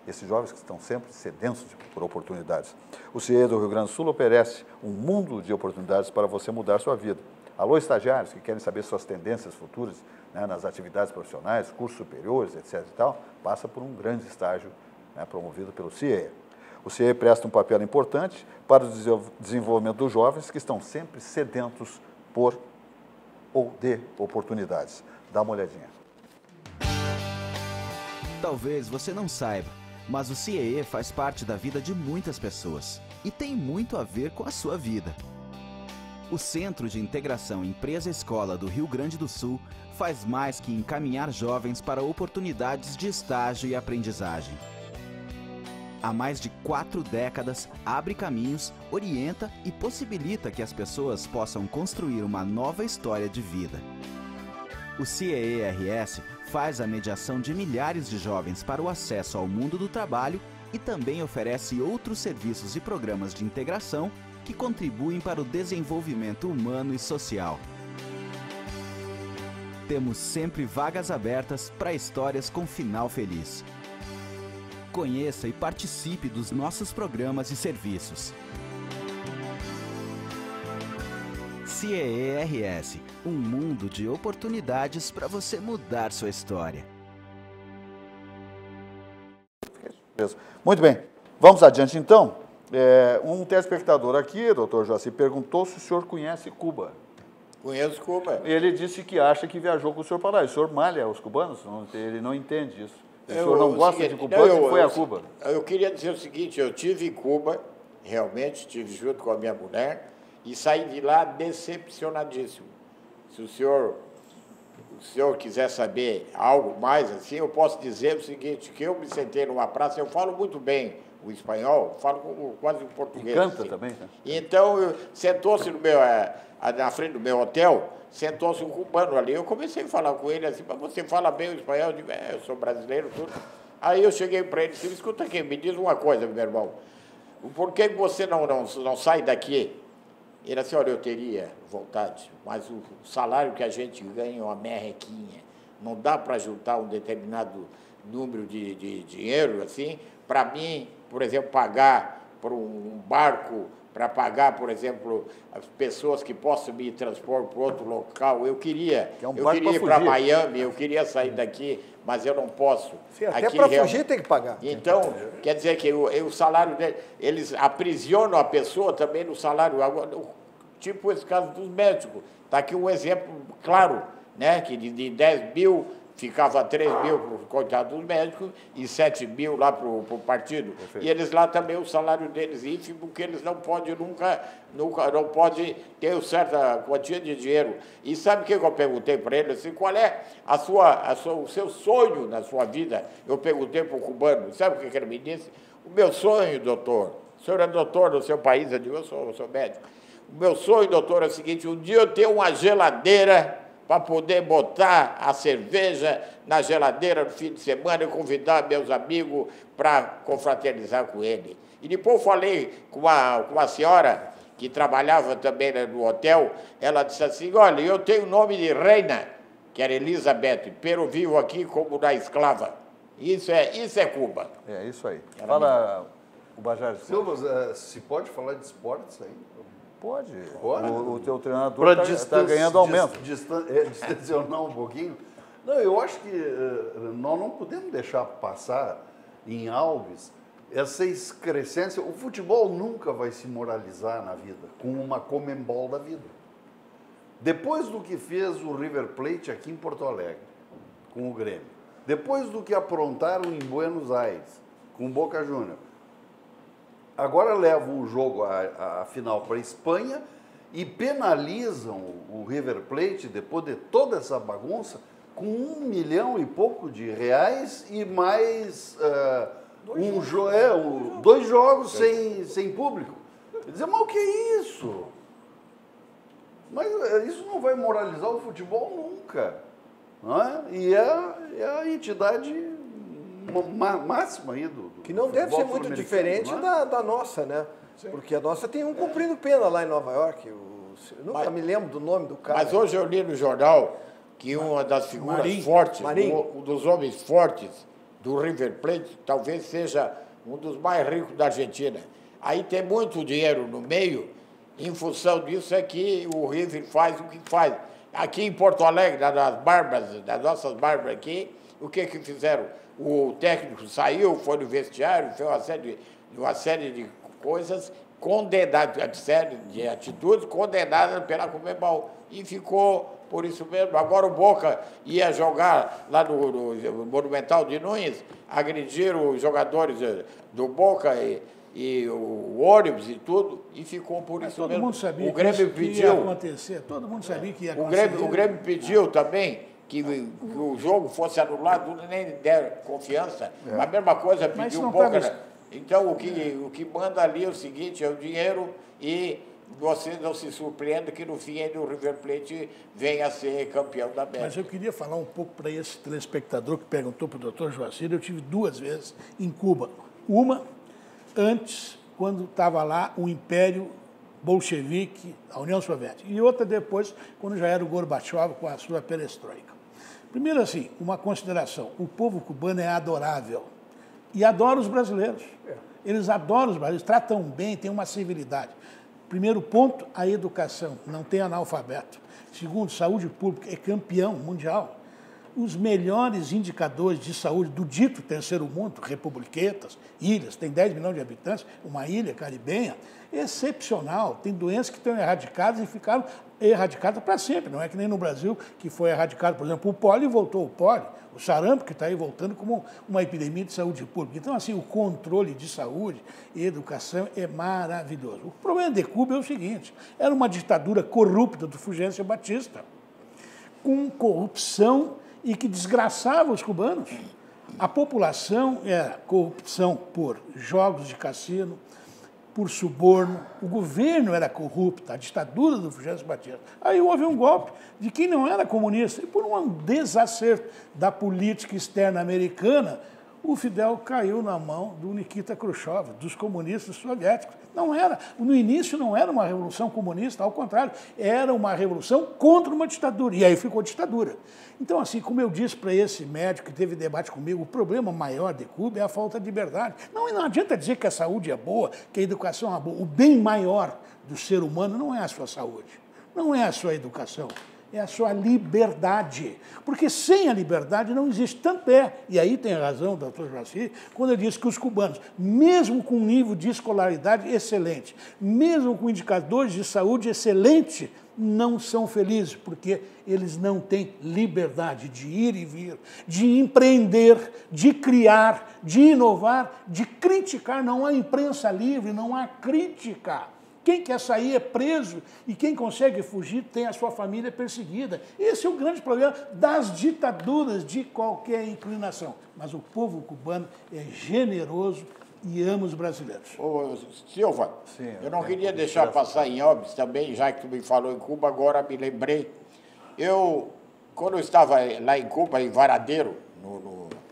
Esses jovens que estão sempre sedentos por oportunidades. O CIE do Rio Grande do Sul oferece um mundo de oportunidades para você mudar sua vida. Alô, estagiários que querem saber suas tendências futuras, né, nas atividades profissionais, cursos superiores, etc. e tal, passa por um grande estágio, né, promovido pelo CIE. O CIE presta um papel importante para o desenvolvimento dos jovens que estão sempre sedentos por ou de oportunidades. Dá uma olhadinha. Talvez você não saiba, mas o CIE faz parte da vida de muitas pessoas e tem muito a ver com a sua vida. O Centro de Integração Empresa-Escola do Rio Grande do Sul faz mais que encaminhar jovens para oportunidades de estágio e aprendizagem. Há mais de 4 décadas, abre caminhos, orienta e possibilita que as pessoas possam construir uma nova história de vida. O CIE-RS faz a mediação de milhares de jovens para o acesso ao mundo do trabalho e também oferece outros serviços e programas de integração que contribuem para o desenvolvimento humano e social. Temos sempre vagas abertas para histórias com final feliz. Conheça e participe dos nossos programas e serviços. CIEE-RS, um mundo de oportunidades para você mudar sua história. Muito bem, vamos adiante então. Um telespectador aqui, doutor Joaci, perguntou se o senhor conhece Cuba. Conheço Cuba. Ele disse que acha que viajou com o senhor para lá. O senhor malha os cubanos? Ele não entende isso. O senhor não gosta de cubanos e foi a Cuba? Eu queria dizer o seguinte, eu tive em Cuba, realmente, estive junto com a minha mulher, e saí de lá decepcionadíssimo. Se o senhor quiser saber algo mais assim, eu posso dizer o seguinte, que eu me sentei numa praça, eu falo muito bem o espanhol, falo quase o português. Canta assim. também, né? Então, sentou-se na frente do meu hotel, sentou-se um cubano ali. Eu comecei a falar com ele assim, mas você fala bem o espanhol? Eu digo, eu sou brasileiro, tudo. Aí eu cheguei para ele e disse, escuta aqui, me diz uma coisa, meu irmão. Por que você não sai daqui? Ele assim, olha, eu teria vontade, mas o salário que a gente ganha é uma merrequinha. Não dá para juntar um determinado número de dinheiro, assim, para mim, por exemplo, pagar por um barco, para pagar, por exemplo, as pessoas que possam me transpor para outro local. Eu queria ir para Miami, eu queria sair daqui, mas eu não posso. Sim, até para fugir tem que pagar. Então, quer dizer que o salário dele, eles aprisionam a pessoa também no salário. Tipo esse caso dos médicos. Está aqui um exemplo claro, né? Que de 10 mil ficava 3 mil para o coitado dos médicos e 7 mil lá para o partido. Perfeito. E eles lá também, o salário deles ínfimo, porque eles não podem não podem ter certa quantia de dinheiro. E sabe o que eu perguntei para ele? Assim, qual é o seu sonho na sua vida? Eu perguntei para o cubano. Sabe o que ele me disse? O meu sonho, doutor, o senhor é doutor do seu país? Eu digo, eu sou médico. O meu sonho, doutor, é o seguinte, um dia eu tenho uma geladeira para poder botar a cerveja na geladeira no fim de semana e convidar meus amigos para confraternizar com ele. E depois eu falei com uma senhora que trabalhava também no hotel, ela disse assim, olha, eu tenho o nome de reina, que era Elizabeth, pero vivo aqui como na escrava. Isso é Cuba. É isso aí. Fala, o Bajaj. Silva, se pode falar de esportes aí? Pode. O teu treinador está ganhando aumento. Distensionar um pouquinho. Não, eu acho que nós não podemos deixar passar em Alves essa excrescência. O futebol nunca vai se moralizar na vida, com uma Comembol da vida. Depois do que fez o River Plate aqui em Porto Alegre, com o Grêmio, depois do que aprontaram em Buenos Aires, com o Boca Juniors, agora levam o jogo, a final, para a Espanha e penalizam o River Plate, depois de toda essa bagunça, com 1 milhão e pouco de reais e mais 2 jogos sem público. Quer dizer, mas o que é isso? Mas isso não vai moralizar o futebol nunca. Não é? E é a entidade máxima aí do que não deve ser muito diferente da nossa, né? Sim. Porque a nossa tem um cumprindo pena lá em Nova York. Eu nunca me lembro do nome do cara. Mas hoje eu li no jornal que uma das figuras fortes, um dos homens fortes do River Plate, talvez seja um dos mais ricos da Argentina. Aí tem muito dinheiro no meio, em função disso é que o River faz o que faz. Aqui em Porto Alegre, das nossas barbas aqui, o que fizeram? O técnico saiu, foi no vestiário, fez uma série de coisas condenadas, de atitudes condenadas pela Comembol. E ficou por isso mesmo. Agora o Boca ia jogar lá no Monumental de Nunes, agrediram os jogadores do Boca e o ônibus e tudo, e ficou por isso todo mesmo. Mundo sabia o Grêmio que pediu. Ia acontecer. Todo mundo sabia que ia acontecer. O Grêmio pediu também que o jogo fosse anulado, nem deram confiança. A mesma coisa pediu o Boca. Então, o que manda ali é o seguinte, é o dinheiro e você não se surpreenda que no fim o River Plate venha a ser campeão da América. Mas eu queria falar um pouco para esse telespectador que perguntou para o doutor Joacir. Eu tive 2 vezes em Cuba. Uma, antes, quando estava lá o Império Bolchevique, a União Soviética, e outra depois, quando já era o Gorbachev com a sua perestroika. Primeiro, assim, uma consideração. O povo cubano é adorável e adora os brasileiros. Eles adoram os brasileiros, tratam bem, têm uma civilidade. Primeiro ponto, a educação. Não tem analfabeto. Segundo, saúde pública é campeão mundial. Os melhores indicadores de saúde do dito terceiro mundo, republiquetas, ilhas, tem 10 milhões de habitantes, uma ilha caribenha, excepcional. Tem doenças que estão erradicadas e ficaram erradicadas para sempre. Não é que nem no Brasil, que foi erradicado, por exemplo, o pólio e voltou o pólio. O sarampo, que está aí voltando como uma epidemia de saúde pública. Então, assim, o controle de saúde e educação é maravilhoso. O problema de Cuba é o seguinte, era uma ditadura corrupta do Fulgêncio Batista, com corrupção e que desgraçava os cubanos. A população era corrupção por jogos de cassino, por suborno, o governo era corrupto, a ditadura do Fulgêncio Batista. Aí houve um golpe de quem não era comunista, e por um desacerto da política externa americana, o Fidel caiu na mão do Nikita Khrushchev, dos comunistas soviéticos. Não era, no início não era uma revolução comunista, ao contrário, era uma revolução contra uma ditadura, e aí ficou ditadura. Então, assim, como eu disse para esse médico que teve debate comigo, o problema maior de Cuba é a falta de liberdade. Não adianta dizer que a saúde é boa, que a educação é boa. O bem maior do ser humano não é a sua saúde, não é a sua educação, é a sua liberdade. Porque sem a liberdade não existe. Tanto é, e aí tem razão o doutor Joaci, quando ele diz que os cubanos, mesmo com um nível de escolaridade excelente, mesmo com indicadores de saúde excelente, não são felizes, porque eles não têm liberdade de ir e vir, de empreender, de criar, de inovar, de criticar. Não há imprensa livre, não há crítica. Quem quer sair é preso e quem consegue fugir tem a sua família perseguida. Esse é o grande problema das ditaduras de qualquer inclinação. Mas o povo cubano é generoso e ama os brasileiros. Ô, Silva, sim, eu não queria deixar passar em óbitos também, já que tu me falou em Cuba, agora me lembrei. Quando eu estava lá em Cuba, em Varadeiro,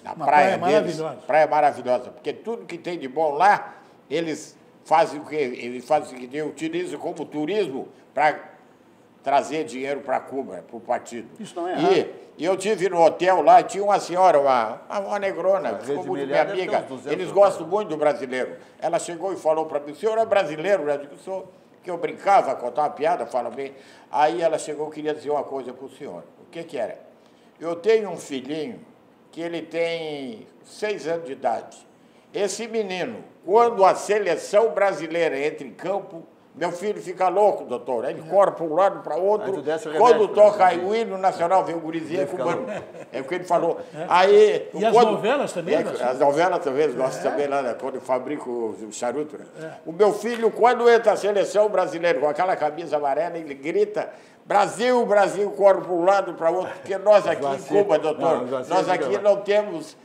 na praia deles, praia maravilhosa, porque tudo que tem de bom lá, eles fazem o quê? Eles fazem o seguinte, utilizam como turismo para trazer dinheiro para Cuba, para o partido. Isso não é errado. E eu estive no hotel lá e tinha uma senhora, uma negrona, que ficou muito minha amiga. Eles gostam muito do brasileiro. Ela chegou e falou para mim, o senhor é brasileiro? Eu digo, sou. Que eu brincava, contava uma piada, fala bem. Aí ela chegou e queria dizer uma coisa para o senhor. O que era? Eu tenho um filhinho que ele tem 6 anos de idade. Esse menino, quando a seleção brasileira entra em campo, meu filho fica louco, doutor. Ele corre para um lado, para outro. Quando toca o hino nacional, vem o gurizinho cubano. É o que ele falou. Aí, e as novelas também? As novelas também, gosto também lá, né, quando eu fabrico o charuto. Né? O meu filho, quando entra a seleção brasileira, com aquela camisa amarela, ele grita, Brasil, Brasil, corre para um lado, para outro, porque nós aqui em Cuba, doutor, nós aqui não temos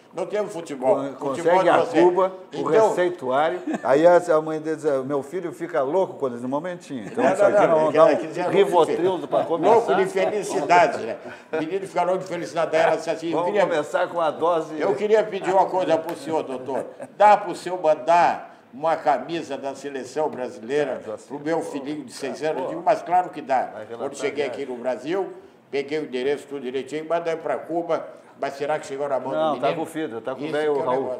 futebol. Consegue a Cuba, o receituário. Aí a mãe dele diz, meu filho fica louco quando no momentinho. Então isso aqui não dá um Rivotril para começar. Louco de felicidade, né? O menino fica louco de felicidade. Ela disse assim, vamos começar com a dose. Eu queria pedir uma coisa para o senhor, doutor. Dá para o senhor mandar uma camisa da seleção brasileira para o meu filhinho de 6 anos? Eu digo, mas claro que dá. Quando cheguei aqui no Brasil, peguei o endereço tudo direitinho, mandei para Cuba. Mas será que chegou na mão do menino? Não, está com o filho, está com o velho Raul.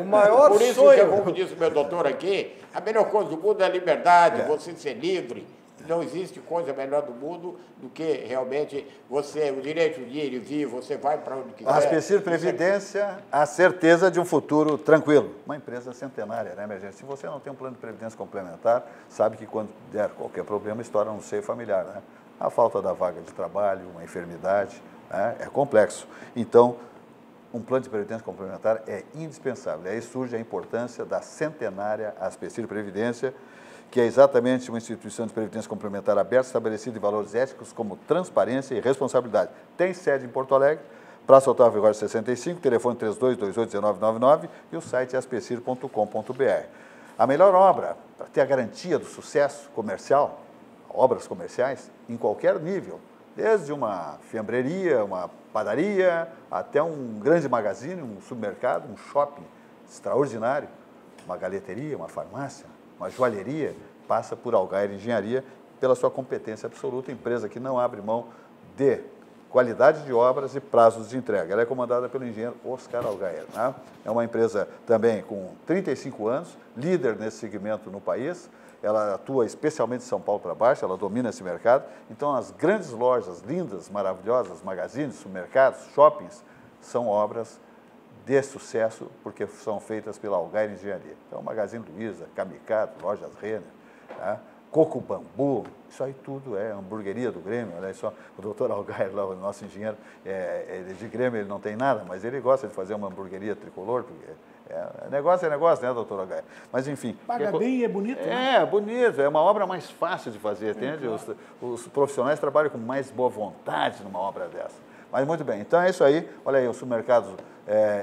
O maior Por isso sonho. que, como disse o meu doutor aqui, a melhor coisa do mundo é a liberdade, você ser livre. Não existe coisa melhor do mundo do que realmente você, o direito de ir e vir, você vai para onde quiser. A Aspecir Previdência, a certeza de um futuro tranquilo. Uma empresa centenária, né, minha gente? Se você não tem um plano de previdência complementar, sabe que quando der qualquer problema, estoura no seio familiar, né? A falta da vaga de trabalho, uma enfermidade, é complexo. Então, um plano de previdência complementar é indispensável. Aí surge a importância da centenária Aspecir Previdência, que é exatamente uma instituição de previdência complementar aberta, estabelecida em valores éticos como transparência e responsabilidade. Tem sede em Porto Alegre, Praça Otávio Vigório 65, telefone 3228-1999 e o site aspecir.com.br. A melhor obra, para ter a garantia do sucesso comercial, obras comerciais, em qualquer nível, desde uma fiambreria, uma padaria, até um grande magazine, um supermercado, um shopping extraordinário. uma galeteria, uma farmácia, uma joalheria, passa por Allgaier Engenharia pela sua competência absoluta, empresa que não abre mão de qualidade de obras e prazos de entrega. Ela é comandada pelo engenheiro Oscar Allgaier, né? É uma empresa também com 35 anos, líder nesse segmento no país. Ela atua especialmente de São Paulo para baixo, ela domina esse mercado. Então, as grandes lojas, lindas, maravilhosas, magazines, supermercados, shoppings, são obras de sucesso porque são feitas pela Allgaier Engenharia. Então, Magazine Luiza, Kamikaze, Lojas Renner, tá? Coco Bambu, isso aí tudo é hamburgueria do Grêmio. Olha só, o doutor Allgaier, lá, o nosso engenheiro, ele de Grêmio ele não tem nada, mas ele gosta de fazer uma hamburgueria tricolor, porque negócio, né, doutor Allgaier? Mas, enfim... Paga bem e é bonito, né? É, bonito, é uma obra mais fácil de fazer, entende? Claro. Os profissionais trabalham com mais boa vontade numa obra dessa. Mas, muito bem, então é isso aí. Olha aí, o supermercado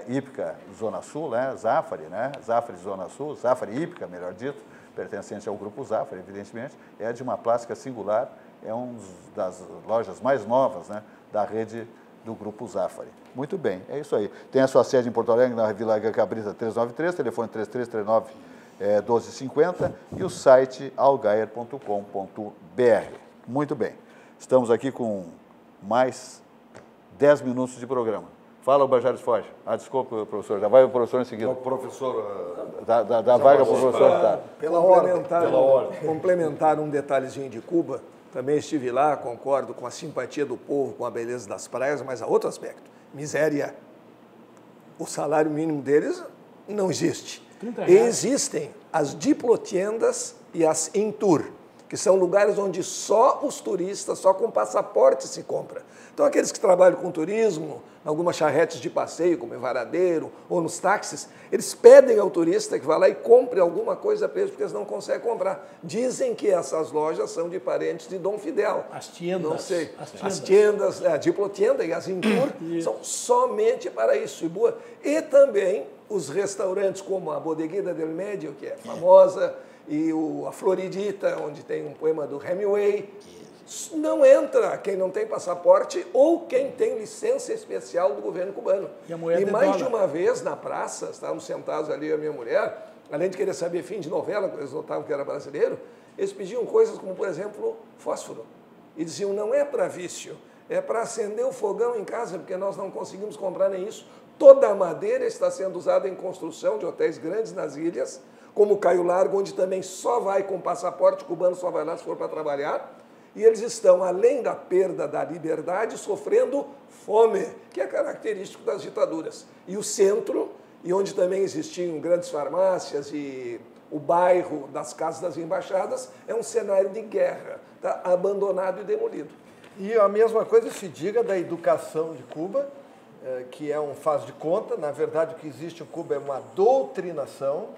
Hípica Zona Sul, né? Zafari, né? Zafari Zona Sul, Zafari Hípica, melhor dito, pertencente ao grupo Zafari, evidentemente, é de uma plástica singular, é uma das lojas mais novas, né, da rede do grupo Zafari. Muito bem, é isso aí. Tem a sua sede em Porto Alegre, na Vila Cabrita 393, telefone 3339-1250 e o site allgaier.com.br. Muito bem, estamos aqui com mais 10 minutos de programa. Fala, o Bajares Foge. Desculpa, professor, já vai o professor em seguida. O professor... Da vaga para o professor. Complementar um detalhezinho de Cuba, também estive lá, concordo com a simpatia do povo, com a beleza das praias, mas há outro aspecto, miséria. O salário mínimo deles não existe. Existem as diplotiendas e as Intur, que são lugares onde só os turistas, só com passaporte se compra. Então, aqueles que trabalham com turismo, algumas charretes de passeio, como em Varadeiro, ou nos táxis, eles pedem ao turista que vá lá e compre alguma coisa para eles, porque eles não conseguem comprar. Dizem que essas lojas são de parentes de Dom Fidel. As tiendas. Não sei. As tiendas, a diplotienda e as Intur são somente para isso. E também os restaurantes como a Bodeguita del Medio, que é famosa, e a Floridita, onde tem um poema do Hemingway. Não entra quem não tem passaporte ou quem tem licença especial do governo cubano. E mais de uma vez, na praça, estávamos sentados ali, eu e a minha mulher, além de querer saber fim de novela, porque eles notavam que era brasileiro, eles pediam coisas como, por exemplo, fósforo. E diziam, não é para vício, é para acender o fogão em casa, porque nós não conseguimos comprar nem isso. Toda a madeira está sendo usada em construção de hotéis grandes nas ilhas, como Caio Largo, onde também só vai com passaporte cubano, só vai lá se for para trabalhar. E eles estão, além da perda da liberdade, sofrendo fome, que é característico das ditaduras. E o centro, e onde também existiam grandes farmácias e o bairro das casas das embaixadas, é um cenário de guerra, tá abandonado e demolido. E a mesma coisa se diga da educação de Cuba, que é um faz de conta. Na verdade, o que existe em Cuba é uma doutrinação.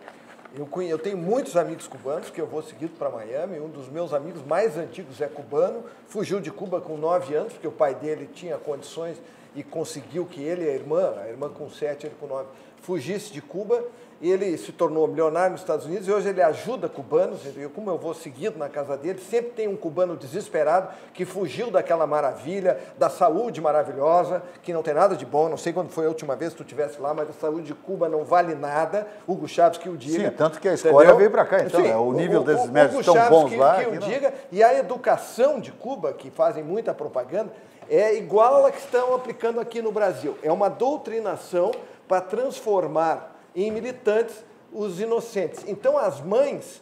Eu tenho muitos amigos cubanos, que eu vou seguido para Miami. Um dos meus amigos mais antigos é cubano, fugiu de Cuba com 9 anos, porque o pai dele tinha condições e conseguiu que ele e a irmã com 7, ele com 9, fugisse de Cuba. E ele se tornou milionário nos Estados Unidos e hoje ele ajuda cubanos. Como eu vou seguido na casa dele, sempre tem um cubano desesperado que fugiu daquela maravilha, da saúde maravilhosa, que não tem nada de bom. Não sei quando foi a última vez que tu estivesse lá, mas a saúde de Cuba não vale nada. Hugo Chaves que o diga. Sim, tanto que a escola veio para cá, então. Sim, o nível desses médicos tão bons lá. Que o diga. E a educação de Cuba, que fazem muita propaganda, é igual a que estão aplicando aqui no Brasil. É uma doutrinação para transformar em militantes os inocentes. Então, as mães,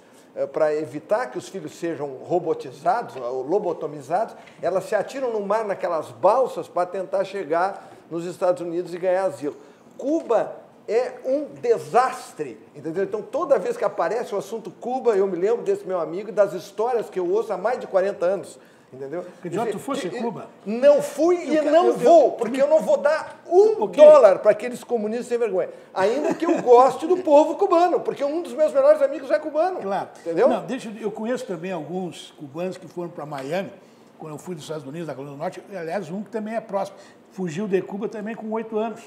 para evitar que os filhos sejam robotizados, ou lobotomizados, elas se atiram no mar naquelas balsas para tentar chegar nos Estados Unidos e ganhar asilo. Cuba é um desastre, entendeu? Então, toda vez que aparece o assunto Cuba, eu me lembro desse meu amigo e das histórias que eu ouço há mais de 40 anos. Entendeu? Já tu fosse em Cuba? Não fui e não vou, porque eu não vou dar $1 para aqueles comunistas sem vergonha. Ainda que eu goste do povo cubano, porque um dos meus melhores amigos é cubano. Claro. Entendeu? Não, eu conheço também alguns cubanos que foram para Miami, quando eu fui dos Estados Unidos, da Carolina do Norte, aliás, um que também é próximo. Fugiu de Cuba também com 8 anos.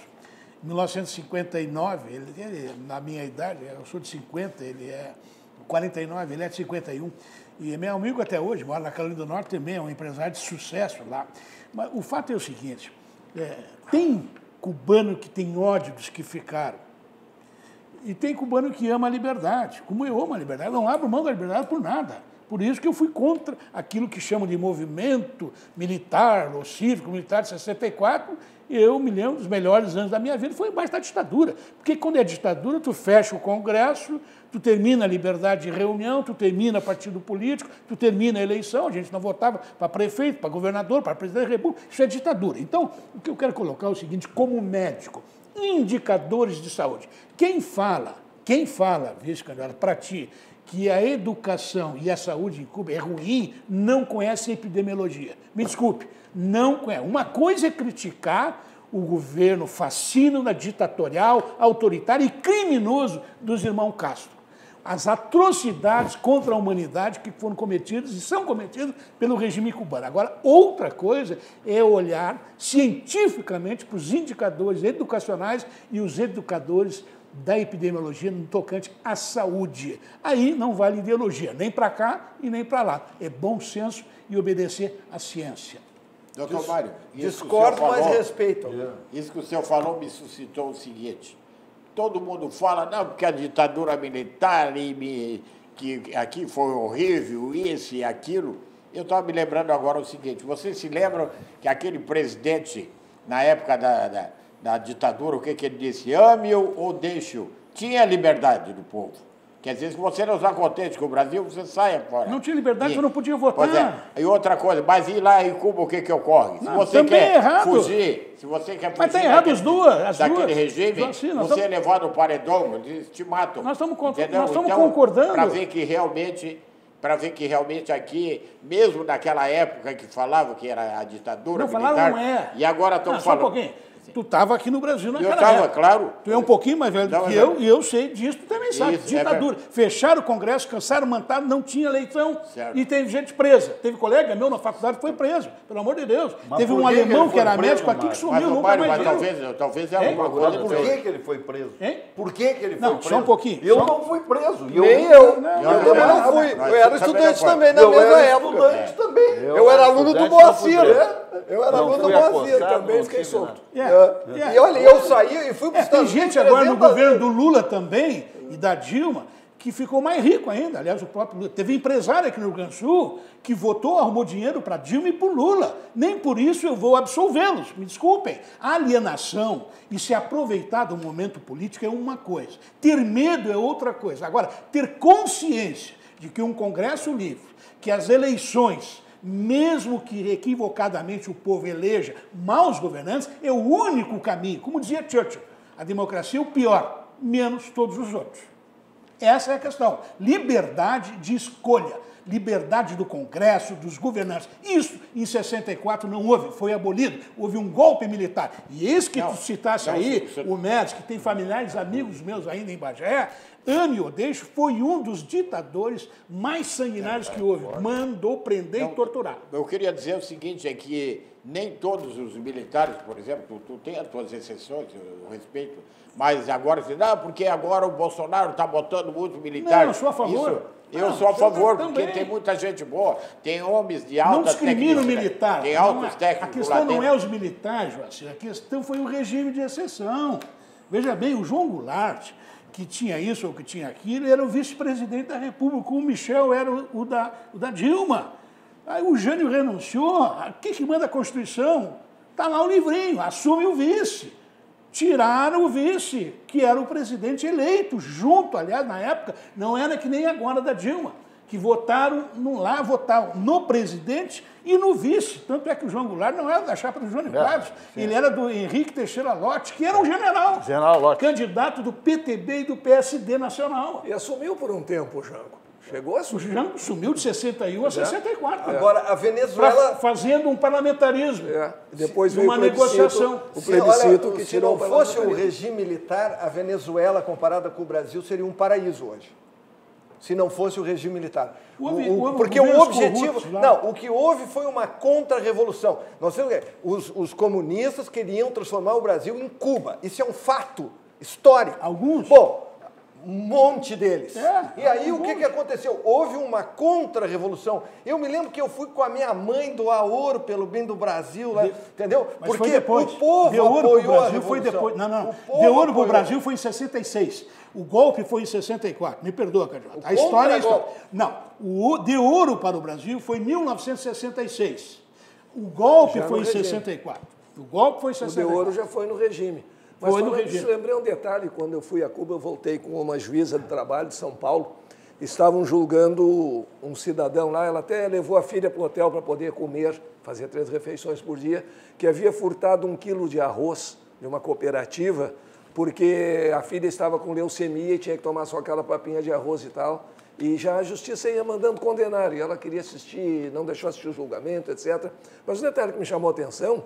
Em 1959, ele, na minha idade, eu sou de 50, ele é 49, ele é de 51. E é meu amigo até hoje, mora na Carolina do Norte também, é um empresário de sucesso lá. Mas o fato é o seguinte, tem cubano que tem ódio dos que ficaram. E tem cubano que ama a liberdade, como eu amo a liberdade. Eu não abro mão da liberdade por nada. Por isso que eu fui contra aquilo que chamam de movimento militar, ou cívico-militar de 64. Eu me lembro dos melhores anos da minha vida, foi embaixo da ditadura. Porque quando é ditadura, tu fecha o Congresso, tu termina a liberdade de reunião, tu termina partido político, tu termina a eleição, a gente não votava para prefeito, para governador, para presidente da República, isso é ditadura. Então, o que eu quero colocar é o seguinte, como médico, indicadores de saúde. Quem fala, vice-candidato, para ti, que a educação e a saúde em Cuba é ruim, não conhece a epidemiologia. Me desculpe, não conhece. Uma coisa é criticar o governo fascino, ditatorial, autoritário e criminoso dos irmãos Castro. As atrocidades contra a humanidade que foram cometidas e são cometidas pelo regime cubano. Agora, outra coisa é olhar cientificamente para os indicadores educacionais e os educadores da epidemiologia no tocante à saúde. Aí não vale ideologia, nem para cá e nem para lá. É bom senso e obedecer à ciência. Doutor Mário, discordo, mas respeito. Isso que o senhor falou me suscitou o seguinte. Todo mundo fala, não, porque a ditadura militar, que aqui foi horrível, isso e aquilo. Eu estava me lembrando agora o seguinte, vocês se lembram que aquele presidente, na época da ditadura, o que ele disse? Ame-o ou deixe-o. Tinha liberdade do povo. Quer dizer, se você não está contente com o Brasil, você saia fora. Não tinha liberdade, você não podia votar. Pois é. E outra coisa, mas e lá em Cuba o que ocorre? Se você quer fugir, se você quer fugir mas tá errado daquele regime, você é levado ao paredão, eles te matam. Nós estamos concordando. Para ver que realmente aqui, mesmo naquela época que falavam que era a ditadura militar, não é. E agora estamos falando... Só um pouquinho. Tu estava aqui no Brasil naquela época. Eu estava, claro. Tu é um pouquinho mais velho do que eu, e eu sei disso, tu também sabe. Isso, ditadura. Fecharam o Congresso, cansaram o mandato, não tinha eleição. Certo. E teve gente presa. Teve colega meu na faculdade que foi preso, pelo amor de Deus. Teve um alemão que era médico aqui que sumiu, nunca mais viu. Talvez é alguma coisa. Por que ele foi preso? Hein? Por que ele foi preso? Não, só um pouquinho. Eu não fui preso. Nem eu. Eu também não fui. Eu era estudante também na mesma época. Eu era estudante também. Eu era aluno do Moacir, né? Eu era aluno do Moacir também, fiquei solto. E olha, eu saí e fui para os Estados Unidos. Tem gente agora no governo do Lula também, e da Dilma, que ficou mais rico ainda. Aliás, o próprio Lula. Teve empresário aqui no Rio Grande do Sul que votou, arrumou dinheiro para Dilma e para o Lula. Nem por isso eu vou absolvê-los, me desculpem. A alienação e se aproveitar do momento político é uma coisa. Ter medo é outra coisa. Agora, ter consciência de que um Congresso livre, que as eleições, mesmo que equivocadamente o povo eleja maus governantes, é o único caminho. Como dizia Churchill, a democracia é o pior, menos todos os outros. Essa é a questão. Liberdade de escolha, liberdade do Congresso, dos governantes. Isso, em 64, não houve, foi abolido. Houve um golpe militar. E esse que tu citasse aí, o Médici, que tem familiares, amigos meus ainda em Bagé, ame ou deixe, foi um dos ditadores mais sanguinários que houve. Mandou prender e torturar. Eu queria dizer o seguinte, é que nem todos os militares, por exemplo, tu tem as tuas exceções, eu respeito, mas agora, não, porque agora o Bolsonaro está botando muitos militares. Não, eu sou a favor. Eu sou a favor, porque tem muita gente boa, tem homens de alta técnica. Não discrimina o militar. Tem altos técnicos. A questão não é os militares, Joacir, a questão foi o regime de exceção. Veja bem, o João Goulart, que tinha isso ou que tinha aquilo, era o vice-presidente da República, o Michel era o da Dilma. Aí o Jânio renunciou, o que manda a Constituição? Está lá o livrinho, assume o vice. Tiraram o vice, que era o presidente eleito, junto, aliás, na época, não era que nem agora da Dilma, que votaram no presidente e no vice. Tanto é que o João Goulart não era da chapa do Jânio Quadros, ele era do Henrique Teixeira Lott, que era um general candidato do PTB e do PSD nacional. E assumiu por um tempo o Jango. Chegou a assumir. O Jango sumiu de 61 a 64. Agora, a Venezuela... Fazendo um parlamentarismo. Depois veio uma negociação. O plebiscito que tirou. Se não fosse o regime militar, a Venezuela, comparada com o Brasil, seria um paraíso hoje. Se não fosse o regime militar. Porque o objetivo... Não, o que houve foi uma contra-revolução. Nós temos os comunistas queriam transformar o Brasil em Cuba. Isso é um fato histórico. Alguns. Bom, Um monte deles. E aí o que aconteceu? Houve uma contra-revolução. Eu me lembro que eu fui com a minha mãe doar ouro pelo bem do Brasil, lá, entendeu? Mas porque foi depois. o povo deu ouro apoiou pro Brasil, a revolução. foi depois. Não. O Deu ouro apoiou. pro Brasil foi em 66. O golpe foi em 64. Me perdoa, Cardiota. A história é isso. Não. O de ouro para o Brasil foi em 1966. O golpe foi em 64. O golpe foi em 64. O de ouro já foi no regime. Mas falando disso, lembrei um detalhe, quando eu fui a Cuba, eu voltei com uma juíza de trabalho de São Paulo, estavam julgando um cidadão lá, ela até levou a filha para o hotel para poder comer, fazer 3 refeições por dia, que havia furtado 1 quilo de arroz de uma cooperativa, porque a filha estava com leucemia e tinha que tomar só aquela papinha de arroz e tal, e já a justiça ia mandando condenar, e ela queria assistir, não deixou assistir o julgamento, etc. Mas o detalhe que me chamou a atenção,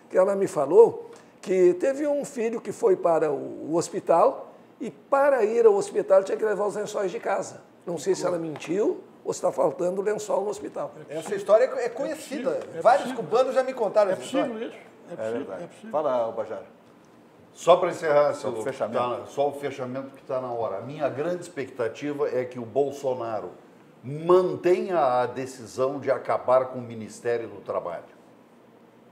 que ela me falou que teve um filho que foi para o hospital e para ir ao hospital tinha que levar os lençóis de casa. Não sei se ela mentiu ou se está faltando lençol no hospital. Essa história é conhecida. Vários cubanos já me contaram essa história. É verdade. Fala, Bajara. Só para encerrar, o fechamento. Só o fechamento que está na hora. A minha grande expectativa é que o Bolsonaro mantenha a decisão de acabar com o Ministério do Trabalho.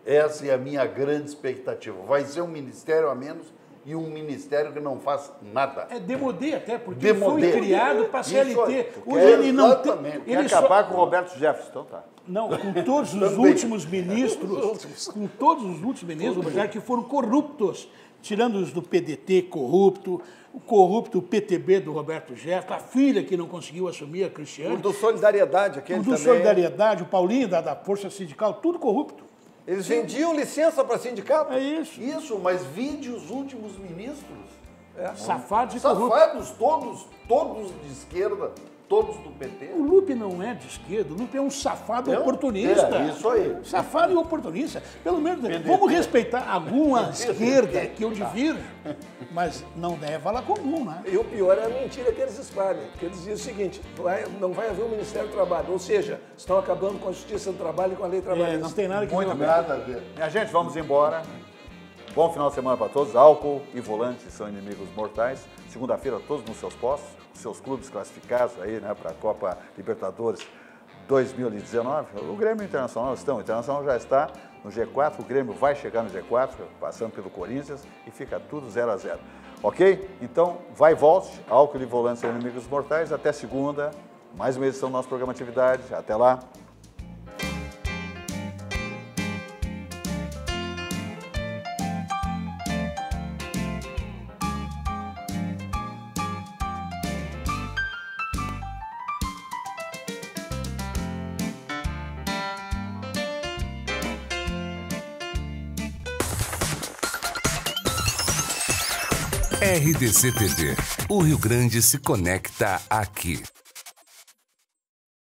Essa é a minha grande expectativa. Vai ser um ministério a menos e um ministério que não faz nada. É demodê até, porque foi criado para CLT. Hoje ele não tem... Ele quer acabar com o Roberto Jefferson, então tá. Não, com todos os últimos ministros, que foram corruptos, tirando os do PDT corrupto, o corrupto PTB do Roberto Jefferson, a filha que não conseguiu assumir, a Cristiane. O do Solidariedade, aquele também. O do Solidariedade, o Paulinho da Força Sindical, tudo corrupto. Eles vendiam licença para sindicato? É isso. Isso, mas vide os últimos ministros. Safados e corruptos. Safados, todos de esquerda, todos do PT. O Lupe não é de esquerda, o Lupe é um safado oportunista. É, isso aí. Safado e oportunista. Pelo menos, vamos respeitar alguma esquerda que eu divirjo, mas não é vala comum, né? E o pior é a mentira que eles espalham, porque eles dizem o seguinte, não vai haver um Ministério do Trabalho, ou seja, estão acabando com a Justiça do Trabalho e com a Lei Trabalhista. Não tem nada que Muito nada a ver. Minha gente, vamos embora. Bom final de semana para todos. Álcool e volante são inimigos mortais. Segunda-feira, todos nos seus postos, seus clubes classificados aí, né, para a Copa Libertadores 2019. O Grêmio Internacional o Internacional já está no G4, o Grêmio vai chegar no G4, passando pelo Corinthians, e fica tudo 0-0. Ok? Então, vai e volte. Álcool e volante são inimigos mortais. Até segunda, mais uma edição do nosso programa Atividade. Até lá. RDC TV. O Rio Grande se conecta aqui.